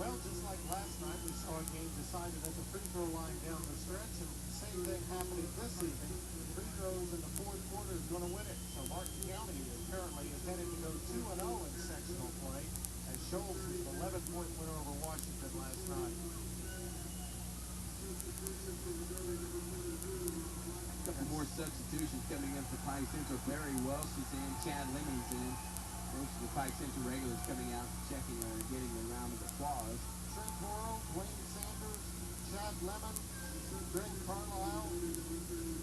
Well, just like last night, we saw a game decided at the free throw line down the stretch, and the same thing happening this evening. Free throws in the 4th quarter is going to win it. So Martin County apparently is headed to go 2-0 in sectional play, as Shoals was an 11-point winner over Washington last night. A couple more substitutions coming in for Pike Central. Barry Welsh is in. Chad Lemon's in. Most of the Pike Central regulars coming out, checking or getting a round of applause. Trent Morrow, Dwayne Sanders, Chad Lemon, Greg Carlisle.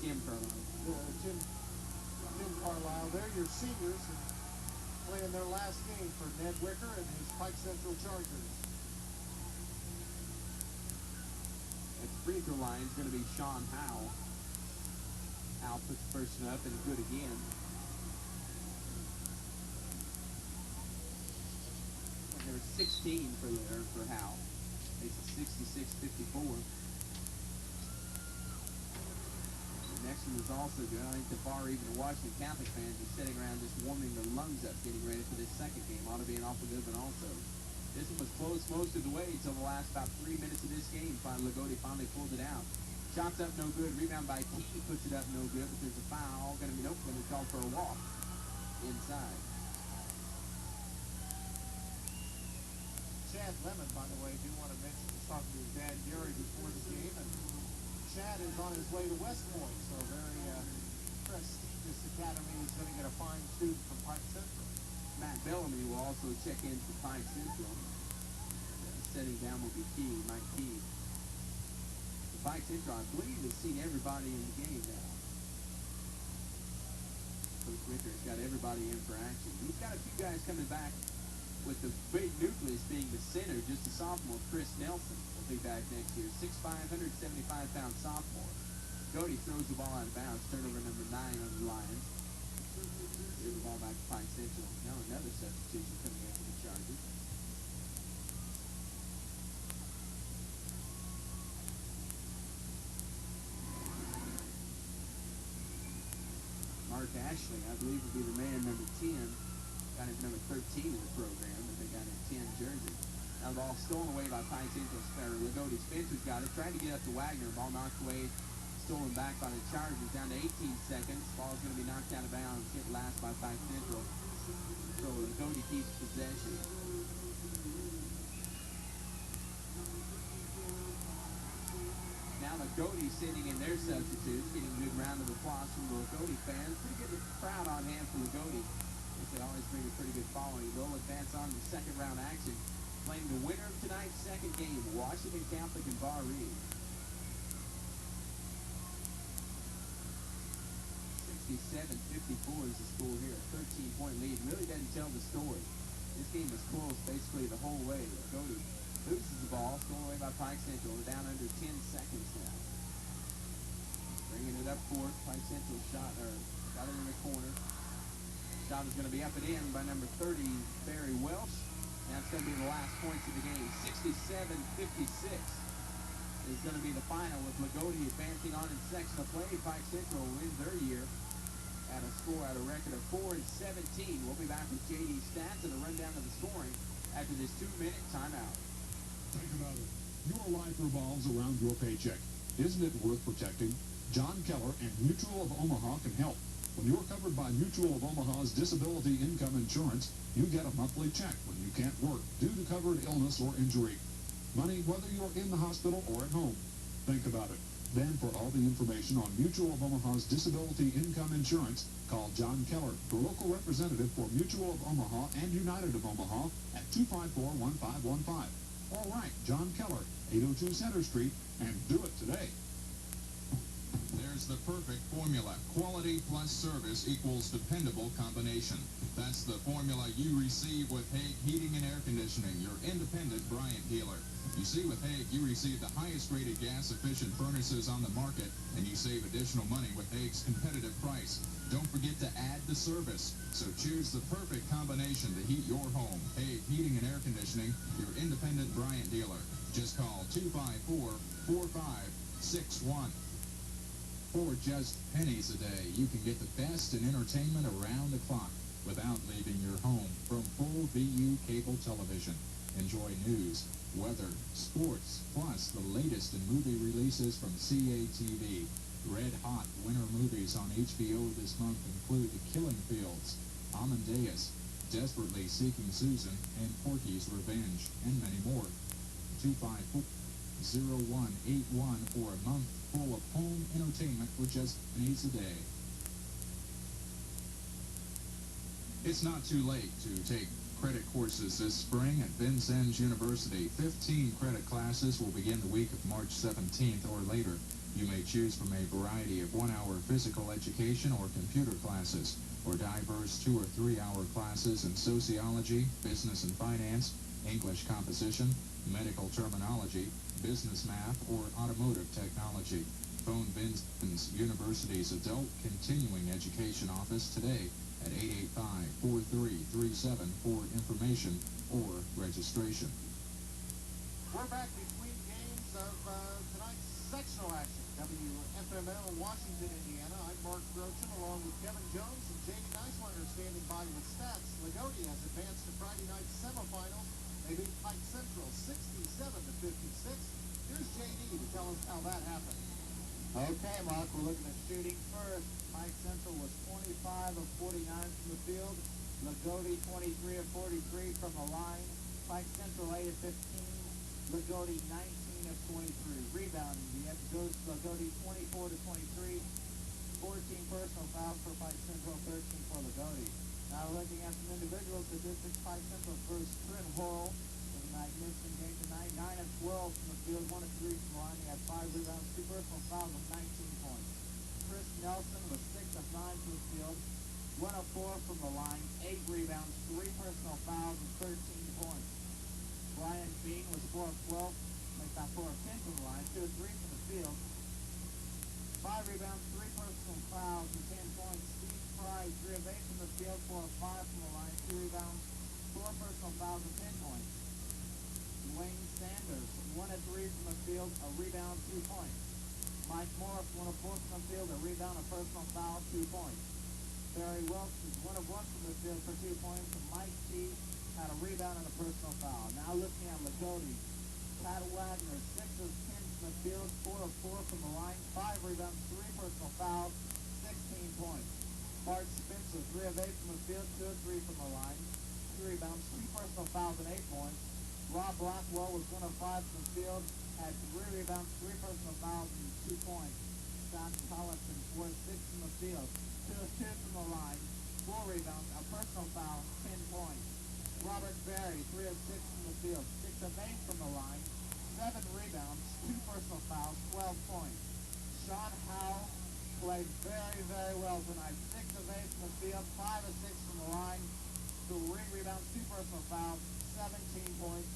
Tim Carlisle. Tim Carlisle. They're your seniors playing their last game for Ned Wicker and his Pike Central Chargers. At the free throw line is going to be Sean Howe. Howe puts the first one up and good again. There was 16 for Howe. It's a 66-54. The next one is also good. I think the far even Washington Catholic fans are sitting around just warming their lungs up, getting ready for this second game. Ought to be an awful good one also. This one was close most of the way until the last about 3 minutes of this game. Loogootee finally pulled it out. Shots up, no good. Rebound by Key, puts it up, no good. But there's a foul. Going to be called for a walk inside. Chad Lemon, by the way, do want to mention, was talking to his dad, Gary, before the game, and Chad is on his way to West Point, so very prestigious academy. He's going to get a fine student from Pike Central. Matt Bellamy will also check in for Pike Central. Setting down will be Key, Mike Key. The Pike Central, I believe, has seen everybody in the game now. Coach Wicker's got everybody in for action. He's got a few guys coming back, with the big nucleus being the center, just a sophomore, Chris Nelson, will be back next year. 6'5", 175-pound sophomore. Cody throws the ball out of bounds, turnover number 9 on the Lions. Give the ball back to Pike Central. Now another substitution coming in for the Chargers. Mark Ashley, I believe, will be the man number 10. Got his number 13 in the program, but they got a 10 jersey. Now the ball stolen away by Pike Central. Loogootee. Spencer's got it. Tried to get up to Wagner. Ball knocked away. Stolen back by the Chargers. Down to 18 seconds. Ball's going to be knocked out of bounds. Hit last by Pike Central. So Loogootee keeps possession. Now Loogootee sitting in their substitutes, getting a good round of applause from the Loogootee fans. Pretty good crowd on hand for Loogootee. They always bring a pretty good following. They'll advance on to second round action, playing the winner of tonight's second game, Washington Catholic and Bar Reed. 67-54 is the score here. A 13-point lead. Really doesn't tell the story. This game was close basically the whole way. Loogootee loses the ball, stolen away by Pike Central. We're down under 10 seconds now. Bringing it up court. Pike Central got it in the corner. Shot is going to be up and in by number 30, Barry Welsh. That's going to be the last points of the game. 67-56 is going to be the final, with Loogootee advancing on in sectional play. Pike Central wins their year at a record of 4-17. We'll be back with JD Stats and a rundown of the scoring after this 2-minute timeout. Think about it. Your life revolves around your paycheck. Isn't it worth protecting? John Keller and Mutual of Omaha can help. When you're covered by Mutual of Omaha's disability income insurance, you get a monthly check when you can't work due to covered illness or injury. Money whether you're in the hospital or at home. Think about it. Then for all the information on Mutual of Omaha's disability income insurance, call John Keller, the local representative for Mutual of Omaha and United of Omaha at 254-1515. All right, John Keller, 802 Center Street, and do it today. There's the perfect formula. Quality plus service equals dependable combination. That's the formula you receive with Hague Heating and Air Conditioning, your independent Bryant dealer. You see, with Hague, you receive the highest rated gas-efficient furnaces on the market, and you save additional money with Hague's competitive price. Don't forget to add the service. So choose the perfect combination to heat your home. Hague Heating and Air Conditioning, your independent Bryant dealer. Just call 254-4561. For just pennies a day, you can get the best in entertainment around the clock without leaving your home from full VU cable television. Enjoy news, weather, sports, plus the latest in movie releases from CATV. Red-hot winter movies on HBO this month include The Killing Fields, Amadeus, Desperately Seeking Susan, and Porky's Revenge, and many more. 254-0181 for a month full of home entertainment for just pennies a day. It's not too late to take credit courses this spring at Vincennes University. 15 credit classes will begin the week of March 17th or later. You may choose from a variety of 1-hour physical education or computer classes, or diverse 2- or 3-hour classes in sociology, business and finance, English composition, medical terminology, business math, or automotive technology. Phone Vincennes University's Adult Continuing Education Office today at 885-4337 for information or registration. We're back between games of tonight's sectional action. WFML, Washington, Indiana. I'm Mark Grochen along with Kevin Jones and J.D. Neiswanger standing by with stats. Loogootee has advanced to Friday night semifinals. They beat Pike Central 67-56. Here's J.D. to tell us how that happened. Okay, Mark, we're looking at shooting first. Pike Central was 25 of 49 from the field. Loogootee 23 of 43 from the line. Pike Central 8 of 15. Loogootee 19 of 23. Rebounding, the F goes to Loogootee 24 to 23. 14 personal fouls for Pike Central, 13 for Loogootee. Now looking at some individual statistics, Pike Central first, Trin Horrell with a magnificent game tonight. 9 of 12 from the field, 1 of 3 from the line. He had 5 rebounds, 2 personal fouls, and 19 points. Chris Nelson was 6 of 9 from the field, 1 of 4 from the line, 8 rebounds, 3 personal fouls, and 13 points. Brian Bean was 4 of 12, makes that 4 of 10 from the line, 2 of 3 from the field, 5 rebounds, 3 personal fouls, and 10 points. Steve Fry, 3 of 8 from the field, 4 of 5 from the line, 2 rebounds, 4 personal fouls, and 10 points. Dwayne Sanders, 1 of 3 from the field, a rebound, 2 points. Mike Morris, 1 of 4 from the field, a rebound, a personal foul, 2 points. Barry Wilson, 1 of 1 from the field for 2 points. And Mike T had a rebound and a personal foul. Now looking at Loogootee, Pat Wagner, 6 of 10 from the field, 4 of 4 from the line, 5 rebounds, 3 personal fouls, 16 points. Bart Spencer, 3 of 8 from the field, 2 of 3 from the line, 2 rebounds, 3 personal fouls, and 8 points. Rob Blackwell was 1 of 5 from the field, had 3 rebounds, 3 personal fouls, and 2 points. Scott Collison, 4 of 6 from the field, 2 of 2 from the line, 4 rebounds, a personal foul, 10 points. Robert Berry, 3 of 6 from the field, 6 of 8 from the line, 7 rebounds, 2 personal fouls, 12 points. Sean Howell played very, very well tonight. 6 of 8 from the field, 5 of 6 from the line, 3 rebounds, 2 personal fouls, 17 points.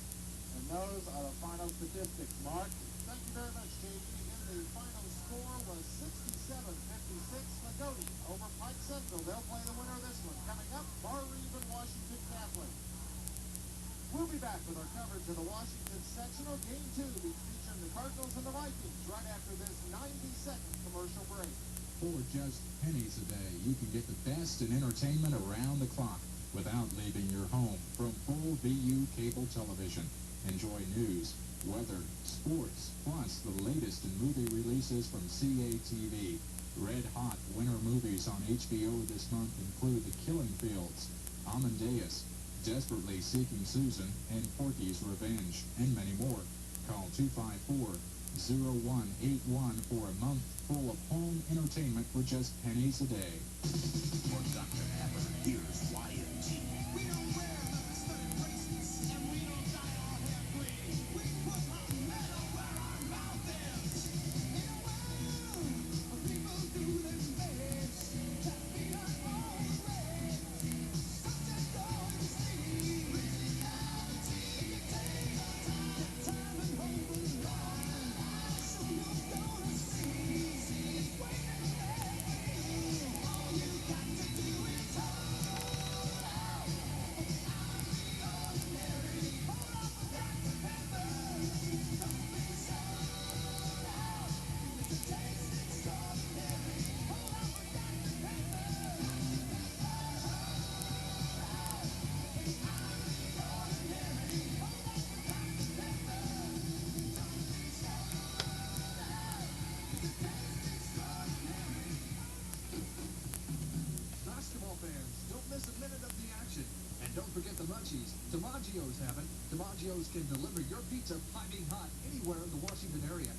And those are the final statistics. Mark? Thank you very much, J.D. Again, the final score was 67-56. Loogootee over Pike Central. They'll play the winner of this one. Coming up, Bar Reeve and Washington Catholic. We'll be back with our coverage of the Washington Sectional Game 2, featuring the Cardinals and the Vikings right after this 90-second commercial break. For just pennies a day, you can get the best in entertainment around the clock without leaving your home from full VU cable television. Enjoy news, weather, sports, plus the latest in movie releases from CATV. Red-hot winter movies on HBO this month include The Killing Fields, Amadeus, Desperately Seeking Susan, and Porky's Revenge, and many more. Call 254-0181 for a month full of home entertainment for just pennies a day. For Dr. Pepper, here's Y&T. We don't wear leather-studded bracelets, and we don't dye our hair green. We put hot metal where our mouth is. In a world of people do their best, that beat us all red. Such a golden sea, reality. If you take the time and hope and run, so you're gonna see. It's waiting there for you. All you got to do is hold out. I'm the ordinary. Hold up, Dr. Pepper. Don't be sold out. It's a taste extraordinary. Hold up, Dr. Pepper. Basketball fans, don't miss a minute of the action. And don't forget the munchies. DiMaggio's have it. DiMaggio's can deliver your pizza piping hot anywhere in the Washington area.